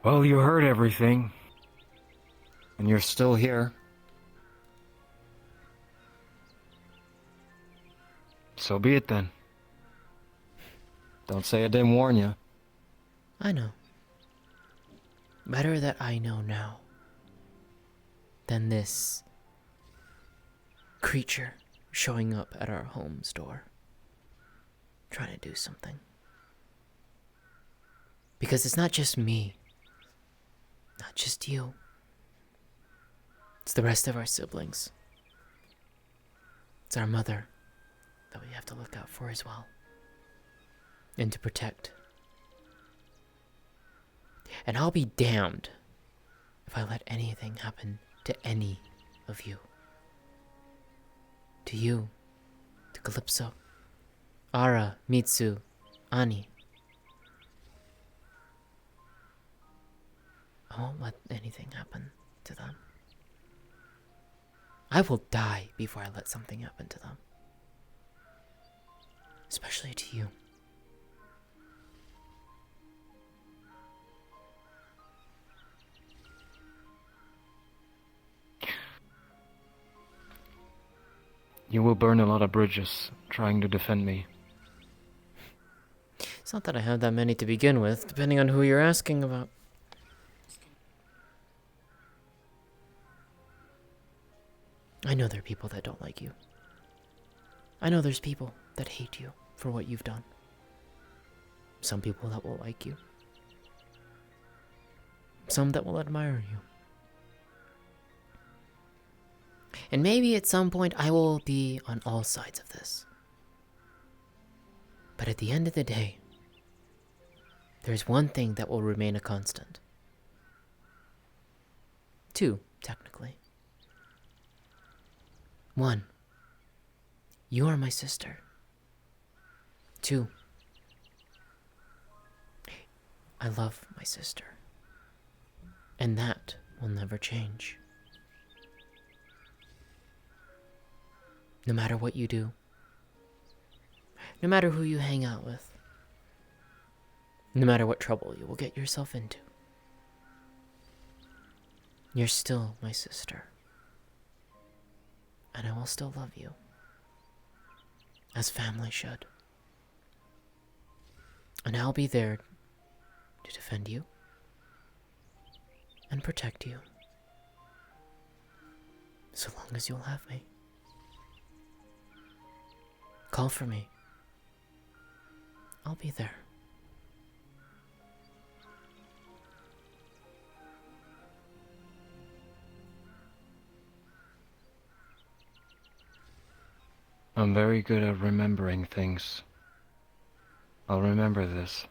Well, you heard everything. And you're still here. So be it then. Don't say I didn't warn you. I know. Better that I know now than this creature showing up at our home's door, trying to do something. Because it's not just me, not just you. It's the rest of our siblings. It's our mother that we have to look out for as well, and to protect. And I'll be damned if I let anything happen to any of you. To you, to Calypso, Ara, Mitsu, Ani. I won't let anything happen to them. I will die before I let something happen to them. Especially to you. You will burn a lot of bridges trying to defend me. It's not that I have that many to begin with, depending on who you're asking about. I know there are people that don't like you. I know there's people that hate you for what you've done. Some people that will like you. Some that will admire you. And maybe at some point I will be on all sides of this. But at the end of the day, there's one thing that will remain a constant. Two, technically. One, you are my sister. Two, I love my sister. And that will never change. No matter what you do, no matter who you hang out with, no matter what trouble you will get yourself into, you're still my sister. And I will still love you, as family should. And I'll be there to defend you and protect you, so long as you'll have me. Call for me. I'll be there. I'm very good at remembering things. I'll remember this.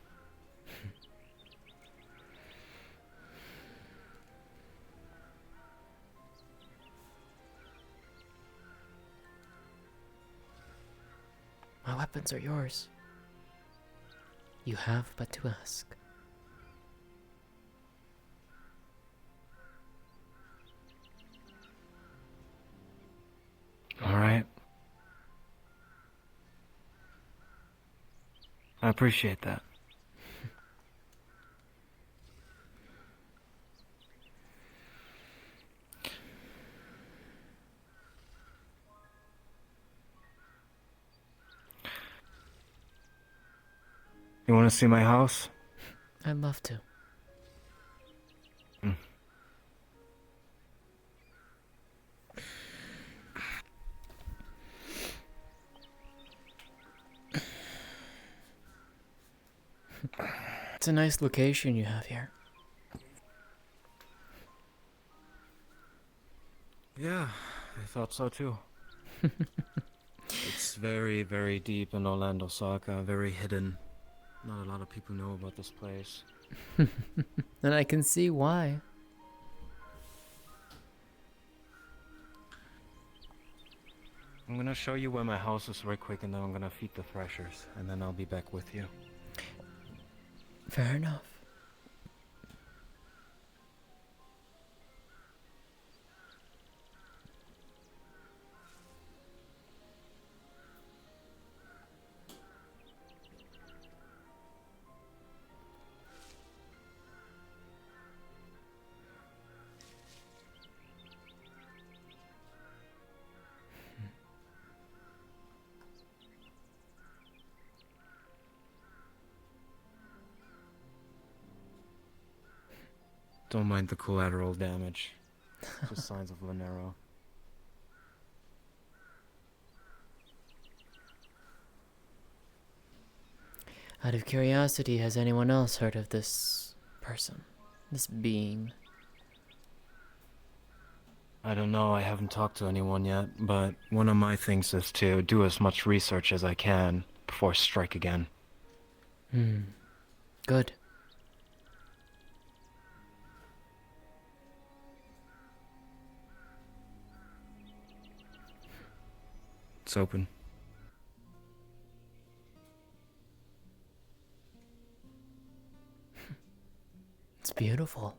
My weapons are yours. You have but to ask. All right. I appreciate that. You want to see my house? I'd love to. Mm. It's a nice location you have here. Yeah, I thought so too. It's very, very deep in Orlando, Saka. Very hidden. Not a lot of people know about this place. And I can see why. I'm gonna show you where my house is real quick, and then I'm gonna feed the threshers, and then I'll be back with you. Fair enough. Don't mind the collateral damage. Just signs of Lanero. Out of curiosity, has anyone else heard of this person? This being? I don't know, I haven't talked to anyone yet, but one of my things is to do as much research as I can before I strike again. Good. It's open. It's beautiful.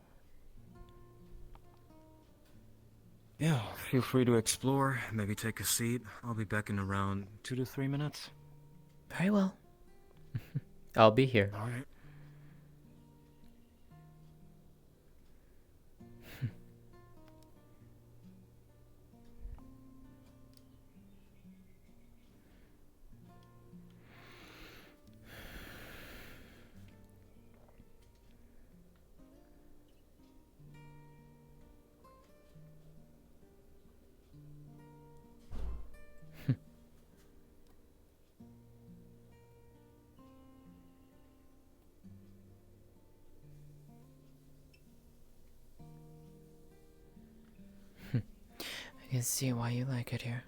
Yeah, feel free to explore, maybe take a seat. I'll be back in around 2 to 3 minutes. Very well. I'll be here. Alright. I can see why you like it here.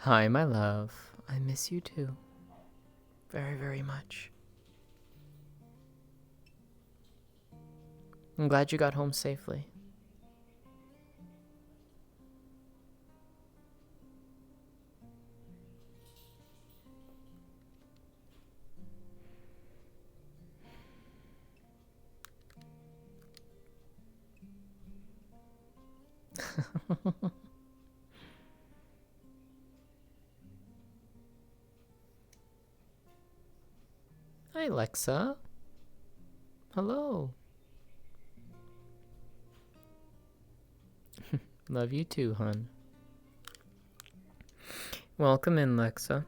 Hi, my love. I miss you too. Very, very much. I'm glad you got home safely. Hi, Alexa. Hello. Love you too, hun. Welcome in, Lexa.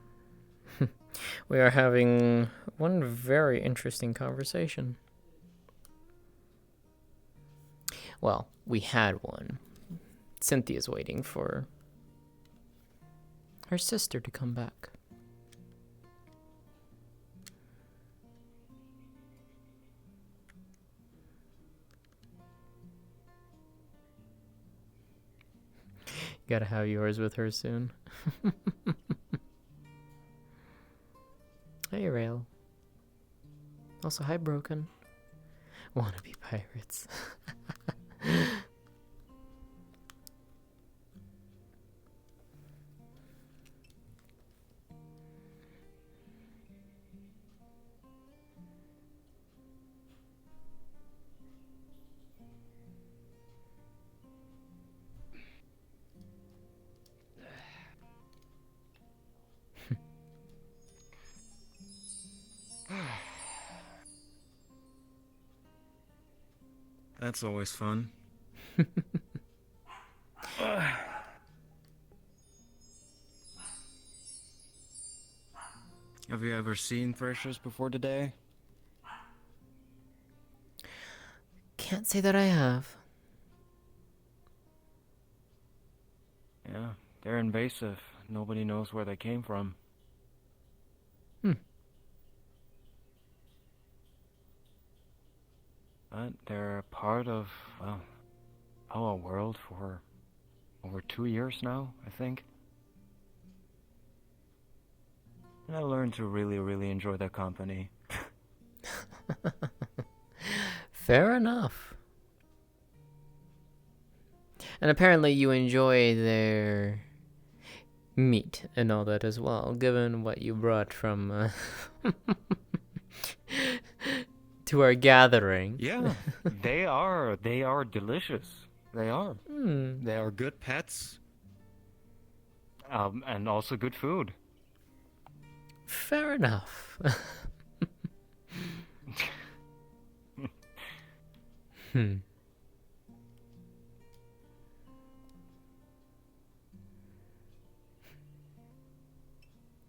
We are having one very interesting conversation. Well, we had one. Cynthia's waiting for her sister to come back. Gotta have yours with her soon. Hey, Rail. Also, hi, Broken. Wanna be pirates. That's always fun. Have you ever seen threshers before today? Can't say that I have. Yeah, they're invasive. Nobody knows where they came from. But they're part of, well, our world for over 2 years now, I think. And I learned to really, really enjoy their company. Fair enough. And apparently you enjoy their meat and all that as well, given what you brought from to our gathering. Yeah, they are delicious. They are. They are good pets. And also good food. Fair enough.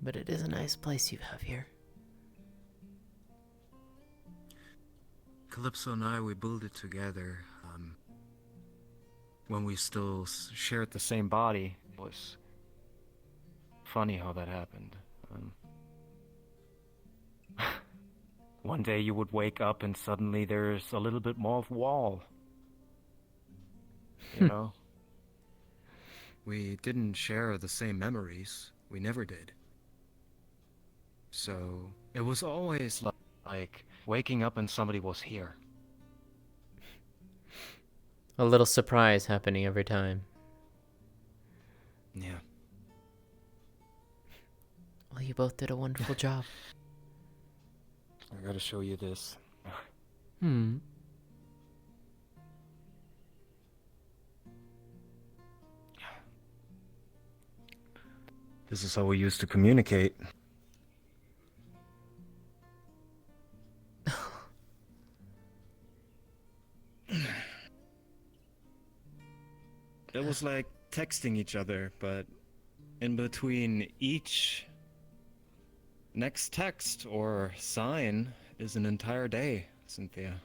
But it is a nice place you have here. Calypso and I, we built it together. When we still shared the same body. It was funny how that happened. One day you would wake up and suddenly there's a little bit more of wall. You know? We didn't share the same memories. We never did. So it was always like waking up and somebody was here. A little surprise happening every time. Yeah. Well, you both did a wonderful job. I gotta show you this. This is how we used to communicate. It was like texting each other, but in between each next text or sign is an entire day, Cynthia.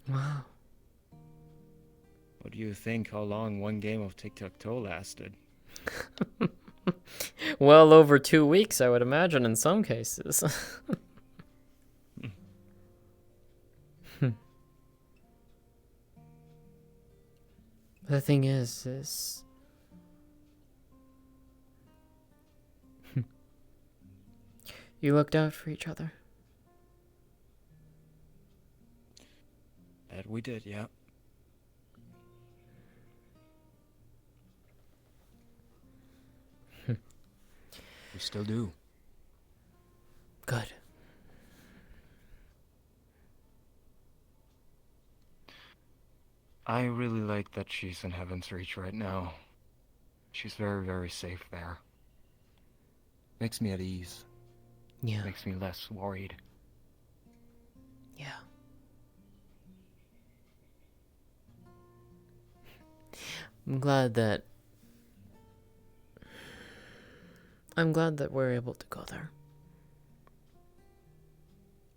Wow. What do you think how long one game of tic-tac-toe lasted? Well over 2 weeks, I would imagine, in some cases. The thing is You looked out for each other. That we did, yeah. We still do. Good. I really like that she's in Heaven's Reach right now. She's very, very safe there. Makes me at ease. Yeah. Makes me less worried. Yeah. I'm glad that we're able to go there.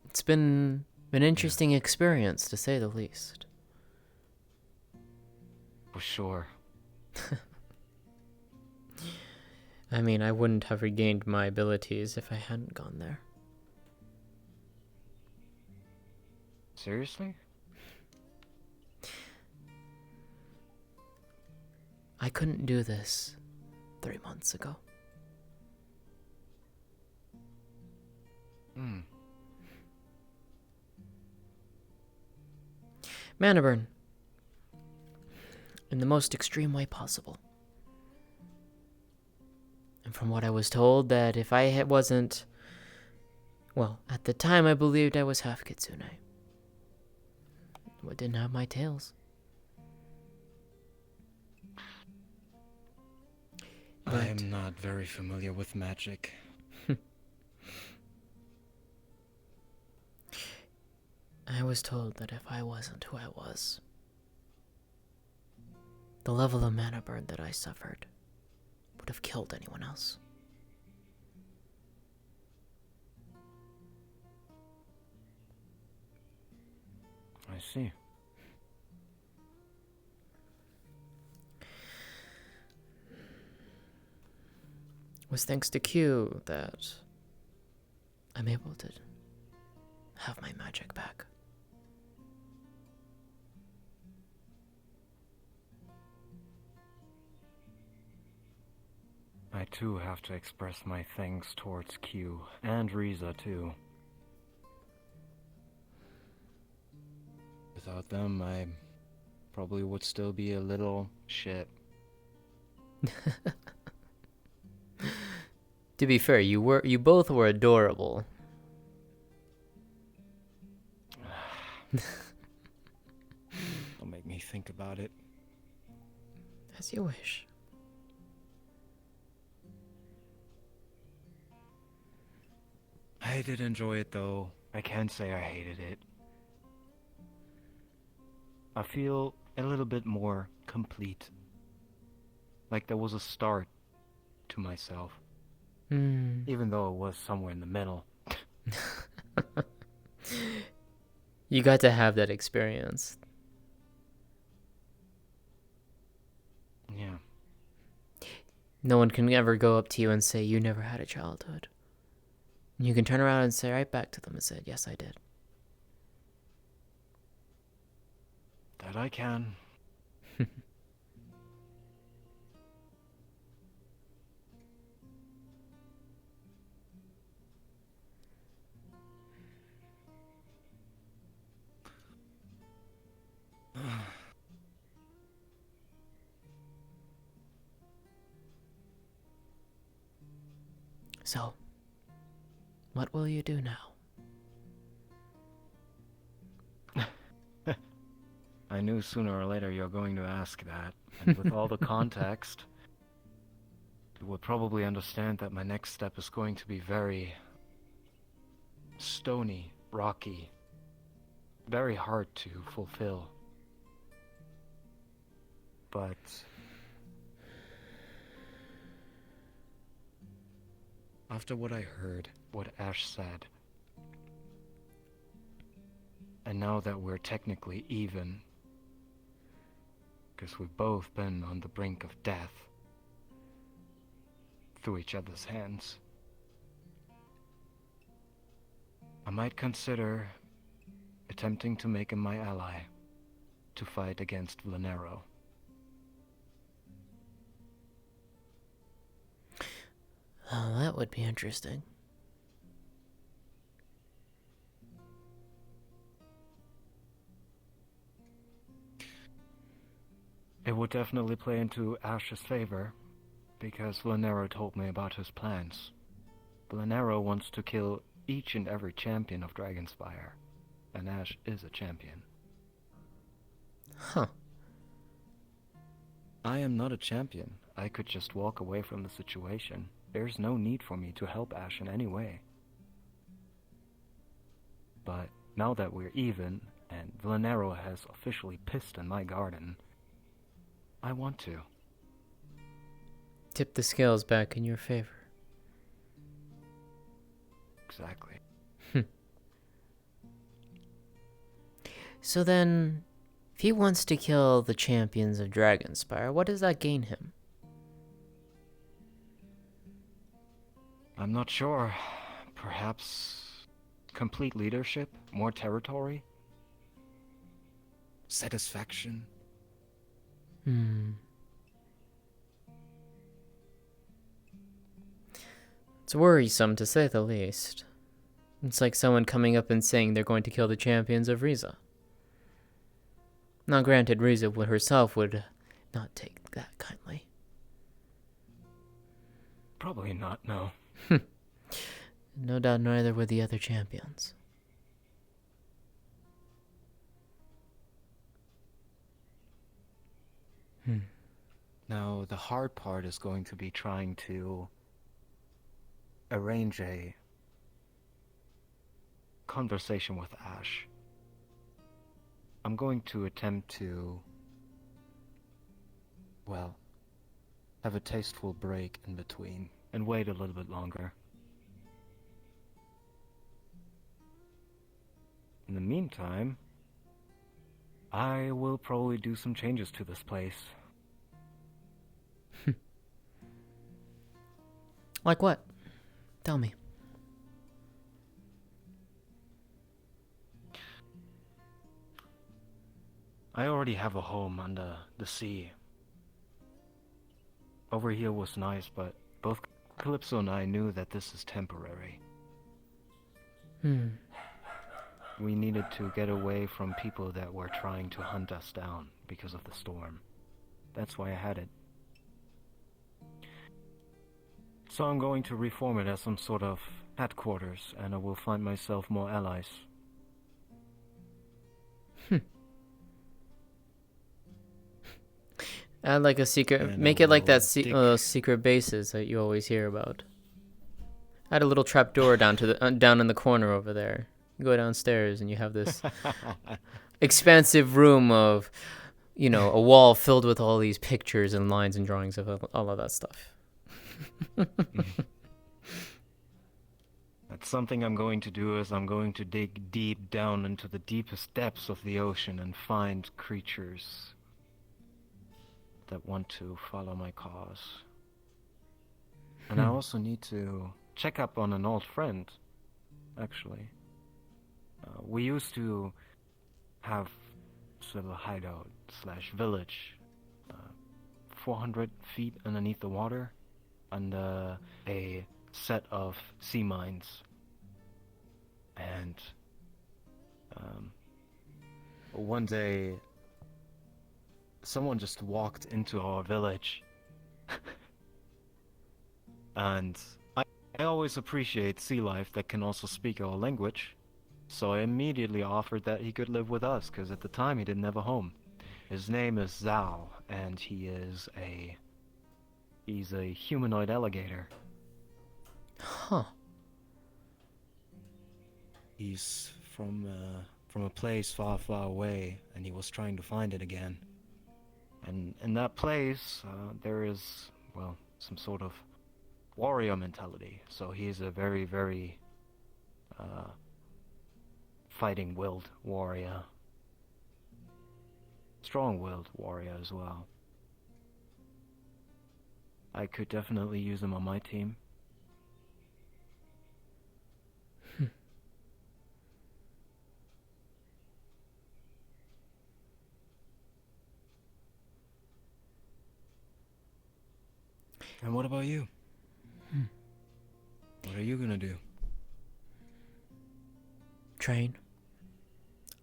It's been an interesting experience, to say the least. For sure. I mean, I wouldn't have regained my abilities if I hadn't gone there. Seriously? I couldn't do this 3 months ago. Mana burn. In the most extreme way possible. And from what I was told, that if I wasn't... Well, at the time I believed I was half kitsune. But didn't have my tails. I am not very familiar with magic. I was told that if I wasn't who I was, the level of mana burn that I suffered would have killed anyone else. I see. It was thanks to Q that I'm able to have my magic back. I too have to express my thanks towards Q and Riza too. Without them, I probably would still be a little shit. To be fair, you both were adorable. Don't make me think about it. As you wish. I did enjoy it though. I can't say I hated it. I feel a little bit more complete. Like there was a start to myself. Even though it was somewhere in the middle. You got to have that experience. Yeah. No one can ever go up to you and say you never had a childhood. You can turn around and say right back to them and say, yes, I did. That I can. So, what will you do now? I knew sooner or later you're going to ask that, and with all the context, you will probably understand that my next step is going to be very stony, rocky, very hard to fulfill. But after what I heard, what Ash said, and now that we're technically even, because we've both been on the brink of death through each other's hands, I might consider attempting to make him my ally to fight against Vlanero. Oh, that would be interesting. It would definitely play into Ash's favor, because Vlanero told me about his plans. Vlanero wants to kill each and every champion of Dragonspire, and Ash is a champion. Huh. I am not a champion. I could just walk away from the situation. There's no need for me to help Ash in any way. But now that we're even, and Vlanero has officially pissed in my garden, I want to. Tip the scales back in your favor. Exactly. So then, if he wants to kill the champions of Dragonspire, what does that gain him? I'm not sure. Perhaps complete leadership? More territory? Satisfaction? It's worrisome, to say the least. It's like someone coming up and saying they're going to kill the champions of Riza. Now granted, Riza herself would not take that kindly. Probably not, no. No doubt neither would the other champions. Now, the hard part is going to be trying to arrange a conversation with Ash. I'm going to attempt to, well, have a tasteful break in between and wait a little bit longer. In the meantime, I will probably do some changes to this place. Like what? Tell me. I already have a home under the sea. Over here was nice, but both Calypso and I knew that this is temporary. We needed to get away from people that were trying to hunt us down because of the storm. That's why I had it. So I'm going to reform it as some sort of headquarters, and I will find myself more allies. Add like a secret, And make I it like that will those secret bases that you always hear about. Add a little trap door down to the down in the corner over there. You go downstairs and you have this expansive room of, you know, a wall filled with all these pictures and lines and drawings of all of that stuff. That's something I'm going to do is I'm going to dig deep down into the deepest depths of the ocean and find creatures that want to follow my cause. And I also need to check up on an old friend, actually. We used to have sort of a hideout slash village 400 feet underneath the water under a set of sea mines. And one day someone just walked into our village. And I always appreciate sea life that can also speak our language. So I immediately offered that he could live with us, because at the time he didn't have a home. His name is Zhao, and he's a humanoid alligator. Huh. He's from a place far, far away, and he was trying to find it again. And in that place, there is, well, some sort of warrior mentality. So he's a very, very fighting-willed warrior. Strong-willed warrior as well. I could definitely use him on my team. And what about you? What are you gonna do? Train.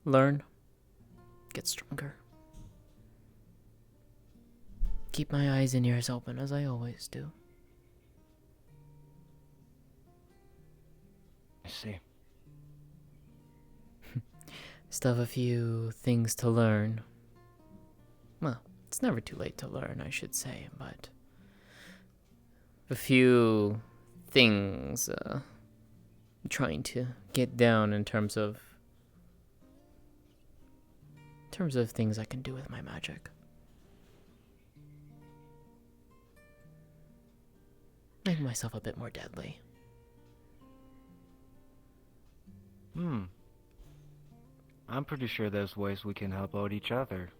Learn. Get stronger. keep my eyes and ears open as I always do. I see. Still have a few things to learn. Well, it's never too late to learn, I should say, but a few things I'm trying to get down in terms of things I can do with my magic. Make myself a bit more deadly. I'm pretty sure there's ways we can help out each other.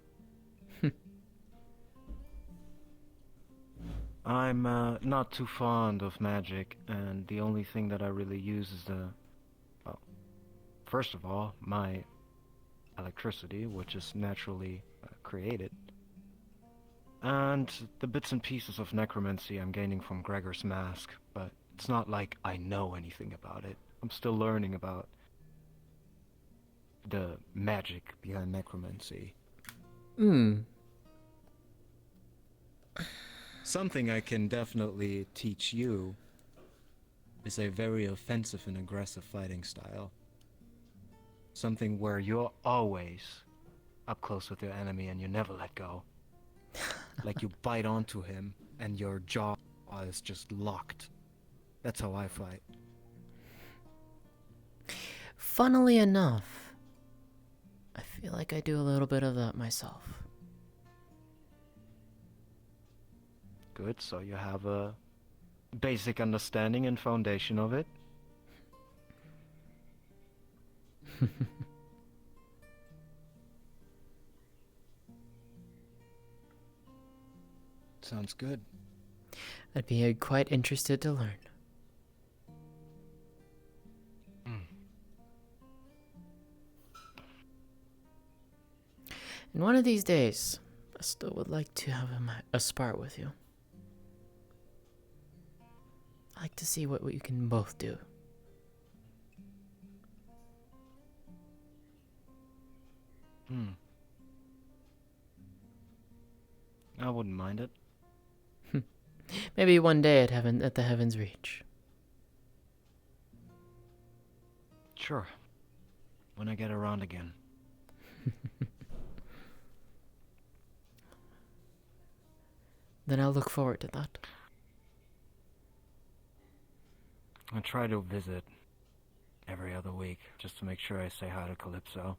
I'm not too fond of magic, and the only thing that I really use is well, first of all, my electricity, which is naturally created, and the bits and pieces of necromancy I'm gaining from Gregor's mask, but it's not like I know anything about it. I'm still learning about the magic behind necromancy. Something I can definitely teach you is a very offensive and aggressive fighting style. Something where you're always up close with your enemy and you never let go. Like you bite onto him and your jaw is just locked. That's how I fight. Funnily enough, I feel like I do a little bit of that myself. Good, so you have a basic understanding and foundation of it. Sounds good. I'd be quite interested to learn. And one of these days, I still would like to have a spar with you. I like to see what we can both do. I wouldn't mind it. Maybe one day at the Heaven's Reach. Sure. When I get around again. Then I'll look forward to that. I try to visit every other week, just to make sure I say hi to Calypso.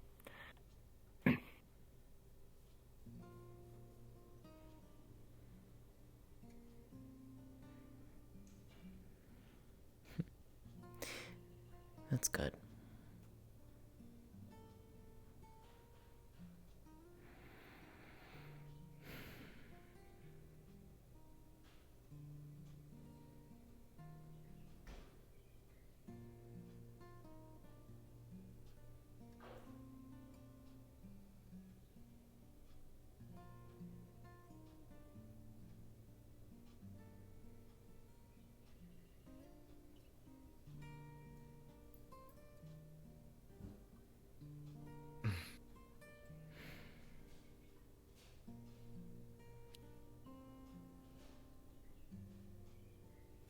That's good.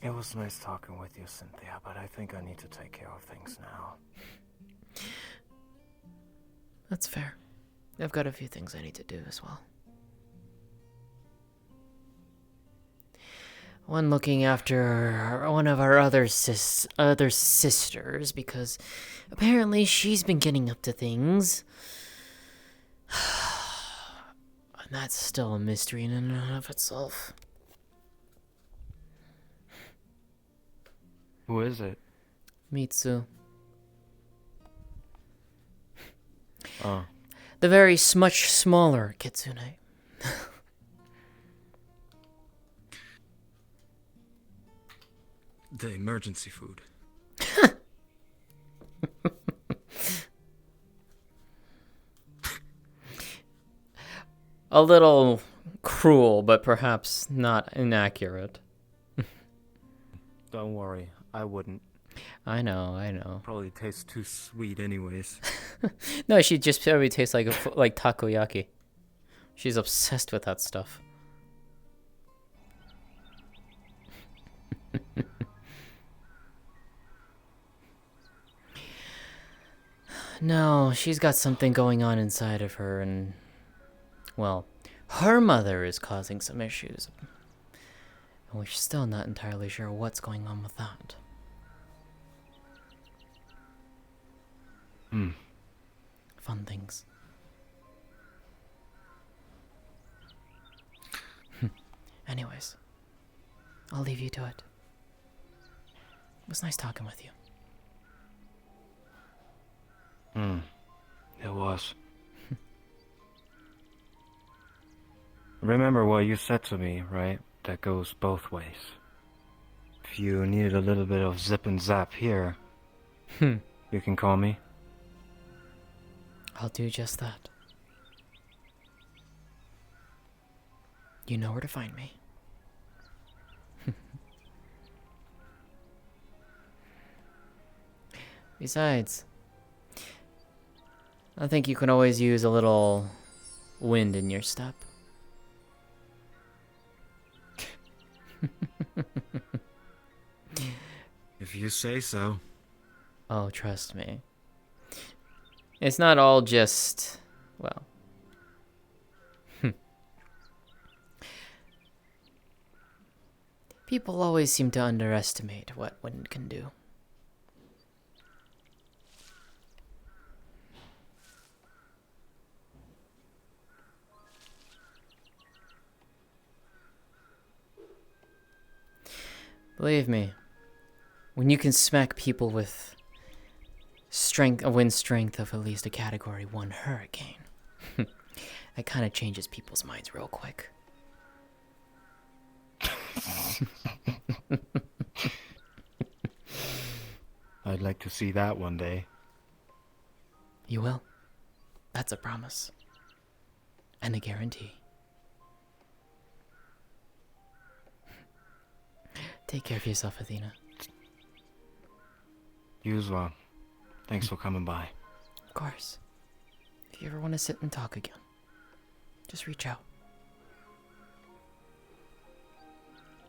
It was nice talking with you, Cynthia, but I think I need to take care of things now. That's fair. I've got a few things I need to do as well. One looking after one of our other sisters, because apparently she's been getting up to things. And that's still a mystery in and of itself. Who is it? Mitsu. Oh. The very much smaller Kitsune. The emergency food. A little cruel, but perhaps not inaccurate. Don't worry, I wouldn't. I know. Probably tastes too sweet anyways. No, she just probably tastes like like takoyaki. She's obsessed with that stuff. No, she's got something going on inside of her, and, well, her mother is causing some issues. And we're still not entirely sure what's going on with that. Hmm. Fun things. Anyways, I'll leave you to it. It was nice talking with you. It was. Remember what you said to me, right? That goes both ways. If you needed a little bit of zip and zap here, you can call me. I'll do just that. You know where to find me. Besides, I think you can always use a little wind in your step. If you say so. Oh, trust me. It's not all just, well... People always seem to underestimate what wind can do. Believe me, when you can smack people with a wind strength of at least a Category 1 hurricane, that kind of changes people's minds real quick. I'd like to see that one day. You will. That's a promise. And a guarantee. Take care of yourself, Athena. You as well. Thanks for coming by. Of course. If you ever want to sit and talk again, just reach out.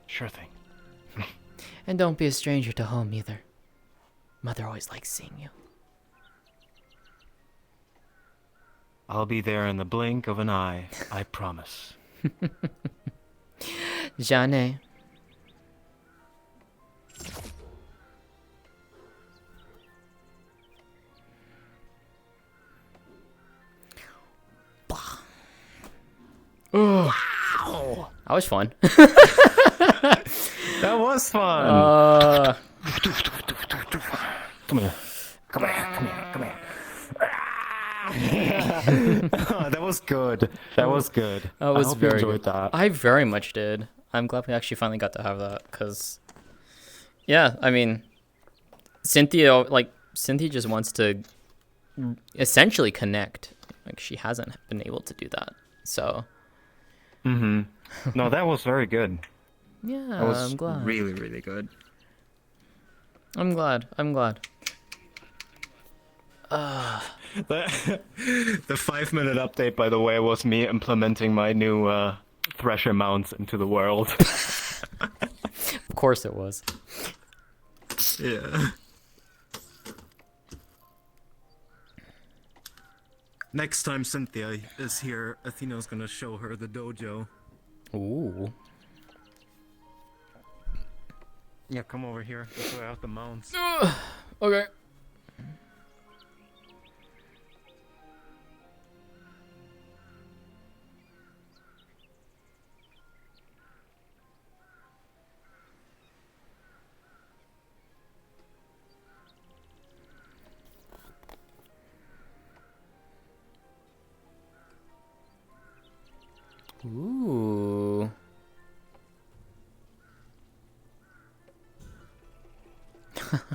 Sure thing. And don't be a stranger to home either. Mother always likes seeing you. I'll be there in the blink of an eye, I promise. Jeanne. Wow! That was fun. That was fun! Come here. Come here, come here, come here. That was good. That was good. That was I hope very you enjoyed good. that. I very much did. I'm glad we actually finally got to have that, because, yeah, I mean, Cynthia just wants to essentially connect. Like, she hasn't been able to do that, so. No, that was very good. Yeah, That was I'm glad. really, really good. I'm glad. The 5-minute update, by the way, was me implementing my new Thresher mounts into the world. Of course it was. Yeah. Next time Cynthia is here, Athena's gonna show her the dojo. Ooh. Yeah, come over here. Let's go out the mounts. Okay. Ooh.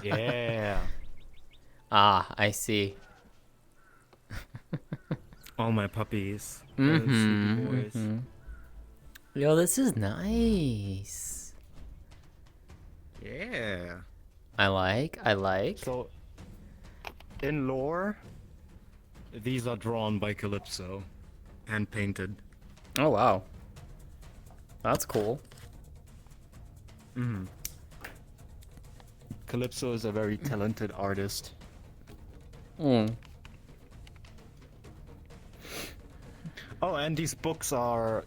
Yeah. Ah, I see. All my puppies. Mm-hmm. Boys. Mm-hmm. Yo, this is nice. Yeah. I like. So, in lore, these are drawn by Calypso. Hand painted. Oh, wow. That's cool. Calypso is a very talented artist. Mm. Oh, and these books are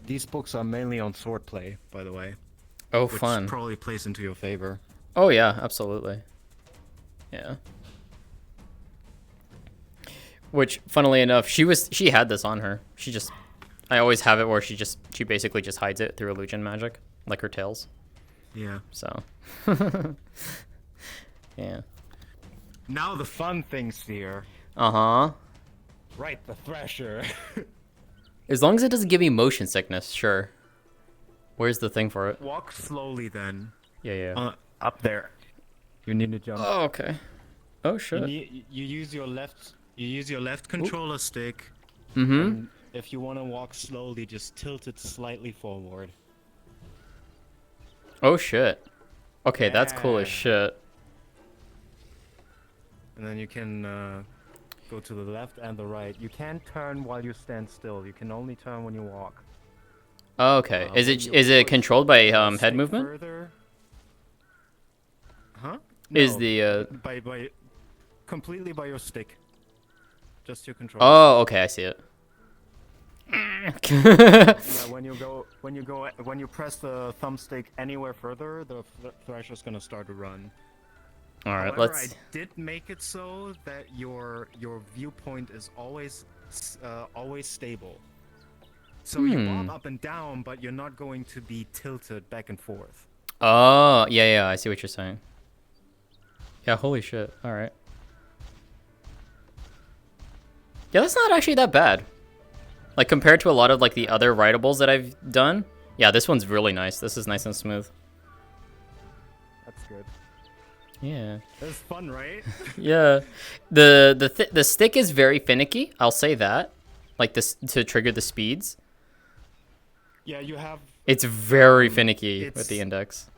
mainly on swordplay, by the way, Oh, which fun. probably plays into your favor. Oh yeah, absolutely. Yeah. Which, funnily enough, she had this on her. I always have it where she basically just hides it through illusion magic, like her tails. Yeah. So. Yeah. Now the fun things here. Uh-huh. Right, the Thrasher. As long as it doesn't give me motion sickness, sure. Where's the thing for it? Walk slowly then. Yeah, yeah. Up there. You need to jump. Oh, okay. Oh shit. You use your left controller stick. Mm-hmm. And if you want to walk slowly, just tilt it slightly forward. Oh shit. Okay, that's cool as Yeah. shit. And then you can go to the left and the right. You can't turn while you stand still. You can only turn when you walk. Oh, okay. Is When it you is it push controlled by the head stick movement? Further... Huh? Is No, the by completely by your stick. Just your controller. Oh, okay, I see it. Yeah, when you press the thumbstick anywhere further, the Thrasher's gonna start to run. All right, However, let's. I did make it so that your viewpoint is always stable. So you bob up and down, but you're not going to be tilted back and forth. Oh, yeah, yeah, I see what you're saying. Yeah, holy shit. All right. Yeah, that's not actually that bad. Like compared to a lot of like the other writables that I've done. Yeah, this one's really nice. This is nice and smooth. That's good. Yeah. That's fun, right? Yeah. The stick is very finicky. I'll say that. Like this to trigger the speeds. Yeah, you have. It's very finicky with the index.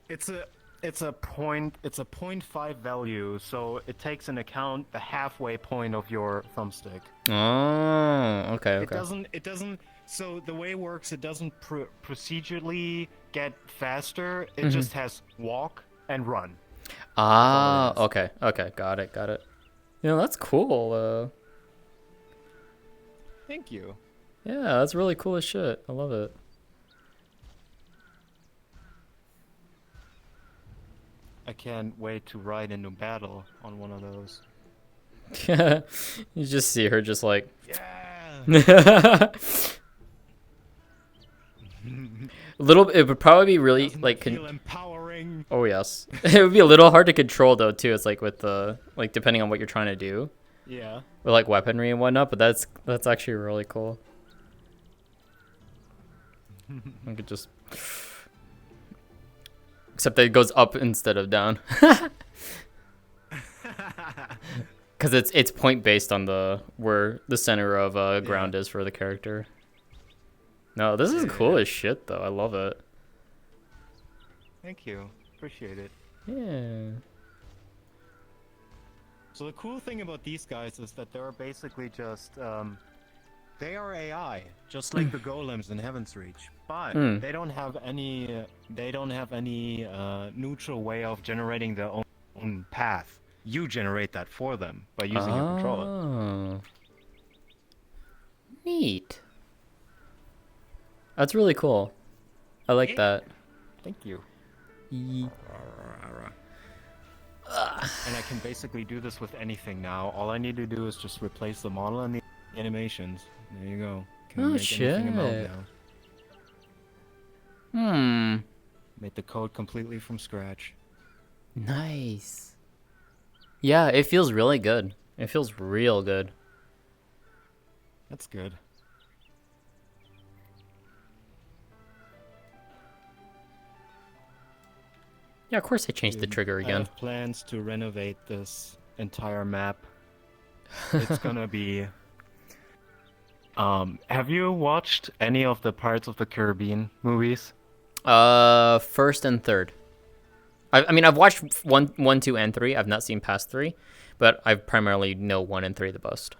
It's a 0.5 value, so it takes into account the halfway point of your thumbstick. Oh, okay, okay. It doesn't. So the way it works, it doesn't procedurally get faster. It just has walk and run. Ah, okay, okay, got it, got it. You know, that's cool. Thank you. Yeah, that's really cool as shit. I love it. I can't wait to ride into battle on one of those. You just see her just like. Yeah. It would probably be really Doesn't like. that feel empowering. Oh yes, it would be a little hard to control though too. It's like with the like depending on what you're trying to do Yeah. with like weaponry and whatnot. But that's actually really cool. I could just. Except that it goes up instead of down. Because it's point based on where the center of ground is for the character. No, this is cool as shit though. I love it. Thank you. Appreciate it. Yeah. So the cool thing about these guys is that they're basically just they are AI, just like the golems in Heaven's Reach, but they don't have any neutral way of generating their own path. You generate that for them by using your controller. Oh. Neat. That's really cool. I like that. Thank you. Ye- And I can basically do this with anything now. All I need to do is just replace the model and the animations. There you go. Can Oh, make anything about shit. now. Made the code completely from scratch. Nice. Yeah, it feels really good. It feels real good. That's good. Yeah, of course I changed the trigger I again. have plans to renovate this entire map. It's gonna be. Have you watched any of the Pirates of the Caribbean movies? First and third. I mean, I've watched one, 2, and 3. I've not seen past 3, but I primarily know 1 and 3 the most.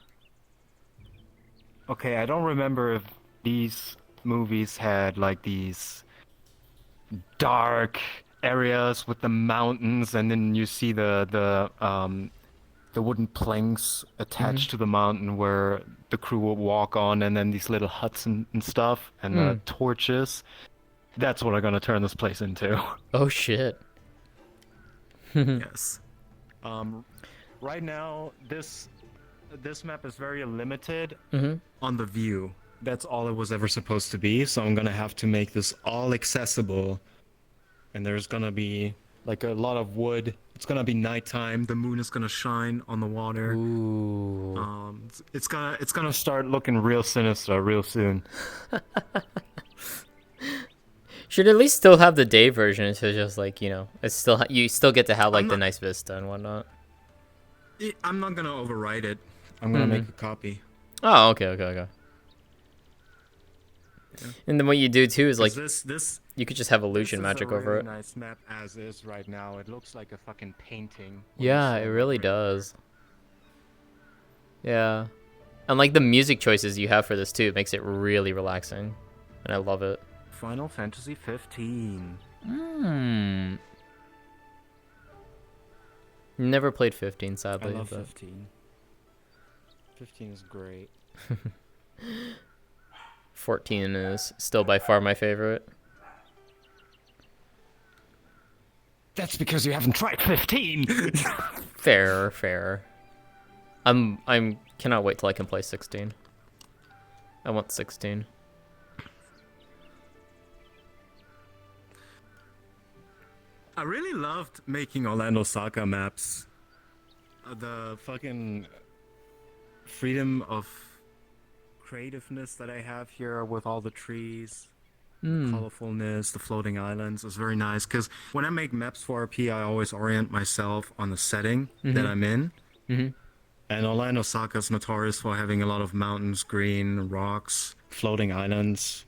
Okay, I don't remember if these movies had like these dark areas with the mountains, and then you see the wooden planks Mm-hmm. attached to the mountain where the crew will walk on, and then these little huts and stuff, and Mm. torches. That's what I'm gonna turn this place into. Oh shit. Yes. Um, right now, this map is very limited Mm-hmm. on the view. That's all it was ever supposed to be, so I'm gonna have to make this all accessible. And there's gonna be like a lot of wood. It's gonna be nighttime. The moon is gonna shine on the water. Ooh. It's gonna start looking real sinister real soon. Should at least still have the day version, so just like, you know, it's still you still get to have like I'm the not. nice vista and whatnot. I'm not gonna overwrite it. I'm gonna Mm-hmm. make a copy. Oh, okay, okay, okay. Yeah. And then what you do too is like 'Cause this you could just have this illusion is a magic over really it. nice map as is right now. It looks like a fucking painting. Yeah, it really does. Yeah. And like the music choices you have for this too makes it really relaxing. And I love it. Final Fantasy 15. Hmm. Never played 15, I sadly. love But 15. 15 is great. 14 is still by far my favorite. That's because you haven't tried 15. Fair, fair. I'm cannot wait till I can play 16. I want 16. I really loved making Orlando Saga maps. The fucking freedom of creativeness that I have here with all the trees, the colorfulness, the floating islands is very nice. Because when I make maps for RP, I always orient myself on the setting that I'm in. Mm-hmm. And Orlando Saga is notorious for having a lot of mountains, green, rocks, floating islands.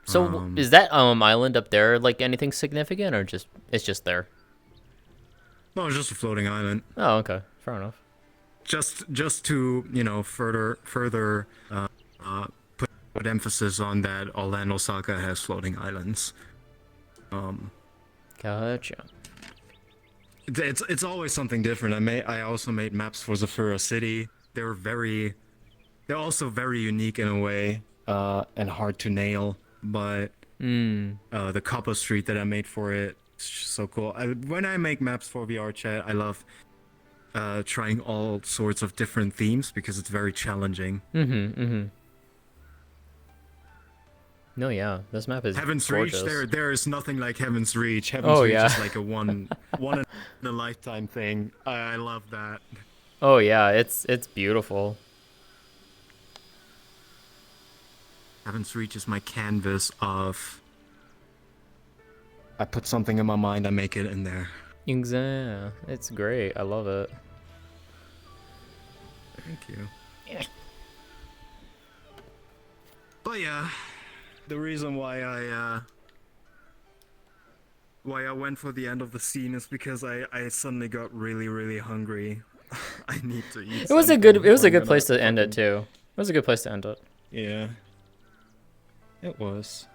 So is that island up there like anything significant or just it's just there? No, it's just a floating island. Oh, okay. Fair enough. Just to further put emphasis on that Orlando Saga has floating islands. Gotcha. It's always something different. I also made maps for Zafira City. They're also very unique in a way, and hard to nail. But the copper street that I made for it is just so cool. When I make maps for VR chat, I love trying all sorts of different themes because it's very challenging. No, yeah. This map is Heaven's gorgeous. Reach, there is nothing like Heaven's Reach. Heaven's Oh, Reach yeah. is like a one in a lifetime thing. I love that. Oh yeah, it's beautiful. Heaven's Reach is my canvas of. I put something in my mind, I make it in there. Exactly. It's great. I love it. Thank you. But yeah, the reason why I went for the end of the scene is because I suddenly got really hungry. I need to eat. It was a good place to end it too. It was a good place to end it. Yeah. It was.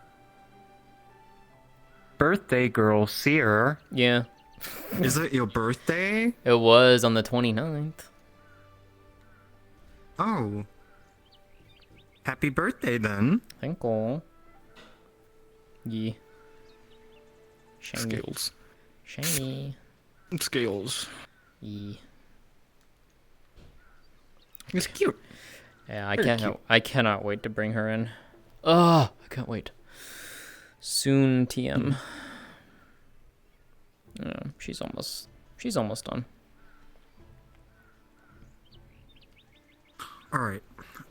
Birthday girl Seer. Yeah. Is it your birthday? It was on the 29th. Oh. Happy birthday then. Thank you. Yeah. Shiny. Scales. Shiny. Scales. Yeah. It's cute. Yeah, Very cute. I cannot wait to bring her in. Oh, I can't wait. Soon TM. Yeah, she's almost done. Alright.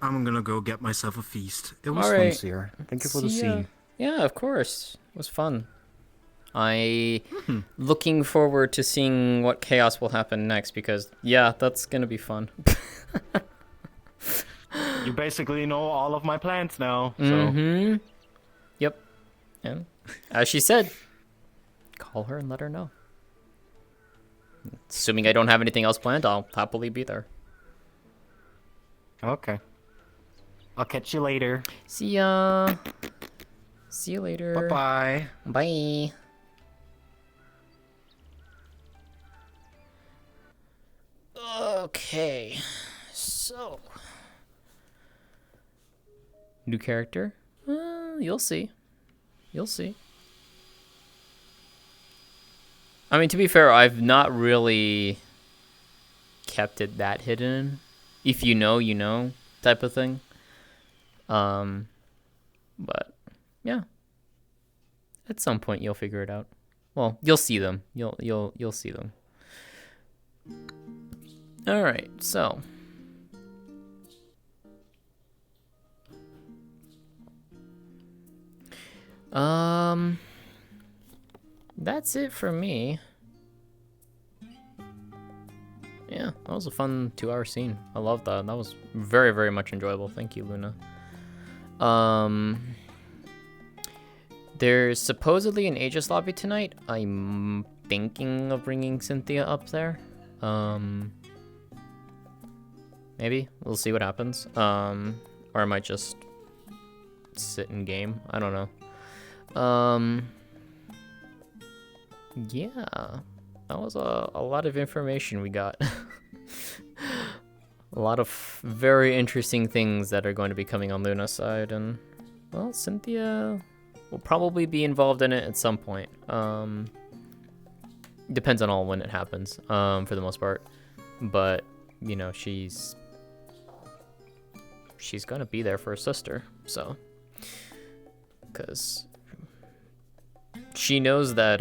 I'm gonna go get myself a feast. It was All fun, right. Seer. Thank you for the See ya. scene. Yeah, of course. It was fun. Looking forward to seeing what chaos will happen next because yeah, that's gonna be fun. You basically know all of my plans now, so. Yep. And as she said, call her and let her know. Assuming I don't have anything else planned, I'll happily be there. Okay. I'll catch you later. See ya. See you later. Bye-bye. Bye. Okay, so new character. You'll see. You'll see. I mean, to be fair, I've not really kept it that hidden. If you know, you know, type of thing. But yeah, at some point you'll figure it out. Well, you'll see them. You'll see them. All right, so that's it for me. Yeah, that was a fun 2-hour scene. I love that. That was very, very much enjoyable. Thank you, Luna. There's supposedly an Aegis lobby tonight. I'm thinking of bringing Cynthia up there. Maybe. We'll see what happens. Or I might just sit in game. I don't know. Yeah. That was a lot of information we got. A lot of very interesting things that are going to be coming on Luna's side, and well, Cynthia will probably be involved in it at some point. Depends on all when it happens, for the most part. But, you know, she's gonna be there for her sister, so. Because she knows that,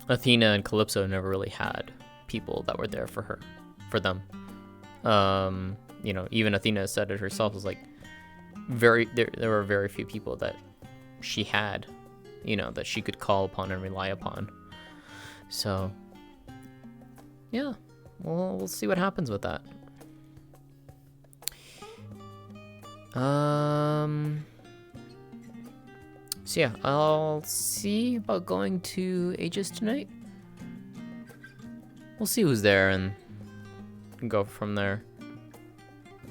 Athena and Calypso never really had people that were there for her, for them. You know, even Athena said it herself, was like, there were very few people that she had, you know, that she could call upon and rely upon. So, yeah, we'll see what happens with that. So yeah, I'll see about going to Aegis tonight. We'll see who's there and go from there.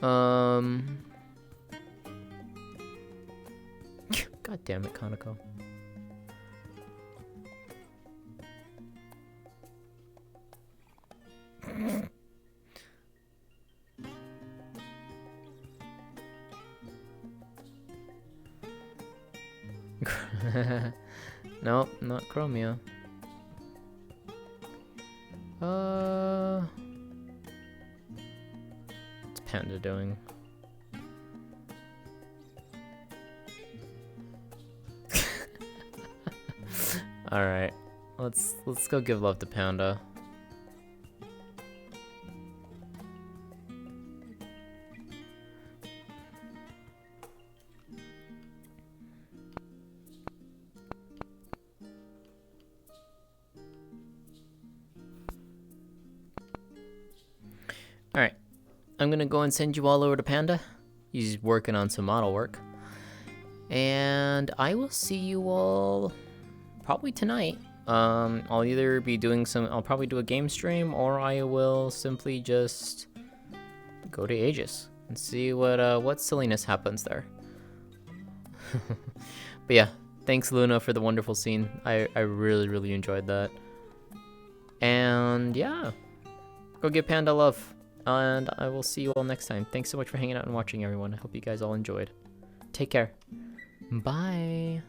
God damn it, Kaneko. Nope, not Chromia. What's Panda doing? All right, let's go give love to Panda. Alright, I'm gonna go and send you all over to Panda. He's working on some model work. And I will see you all probably tonight. I'll either be doing I'll probably do a game stream, or I will simply just go to Aegis and see what silliness happens there. But yeah, thanks Luna for the wonderful scene. I really, really enjoyed that. And yeah, go give Panda love. And I will see you all next time. Thanks so much for hanging out and watching, everyone. I hope you guys all enjoyed. Take care. Bye.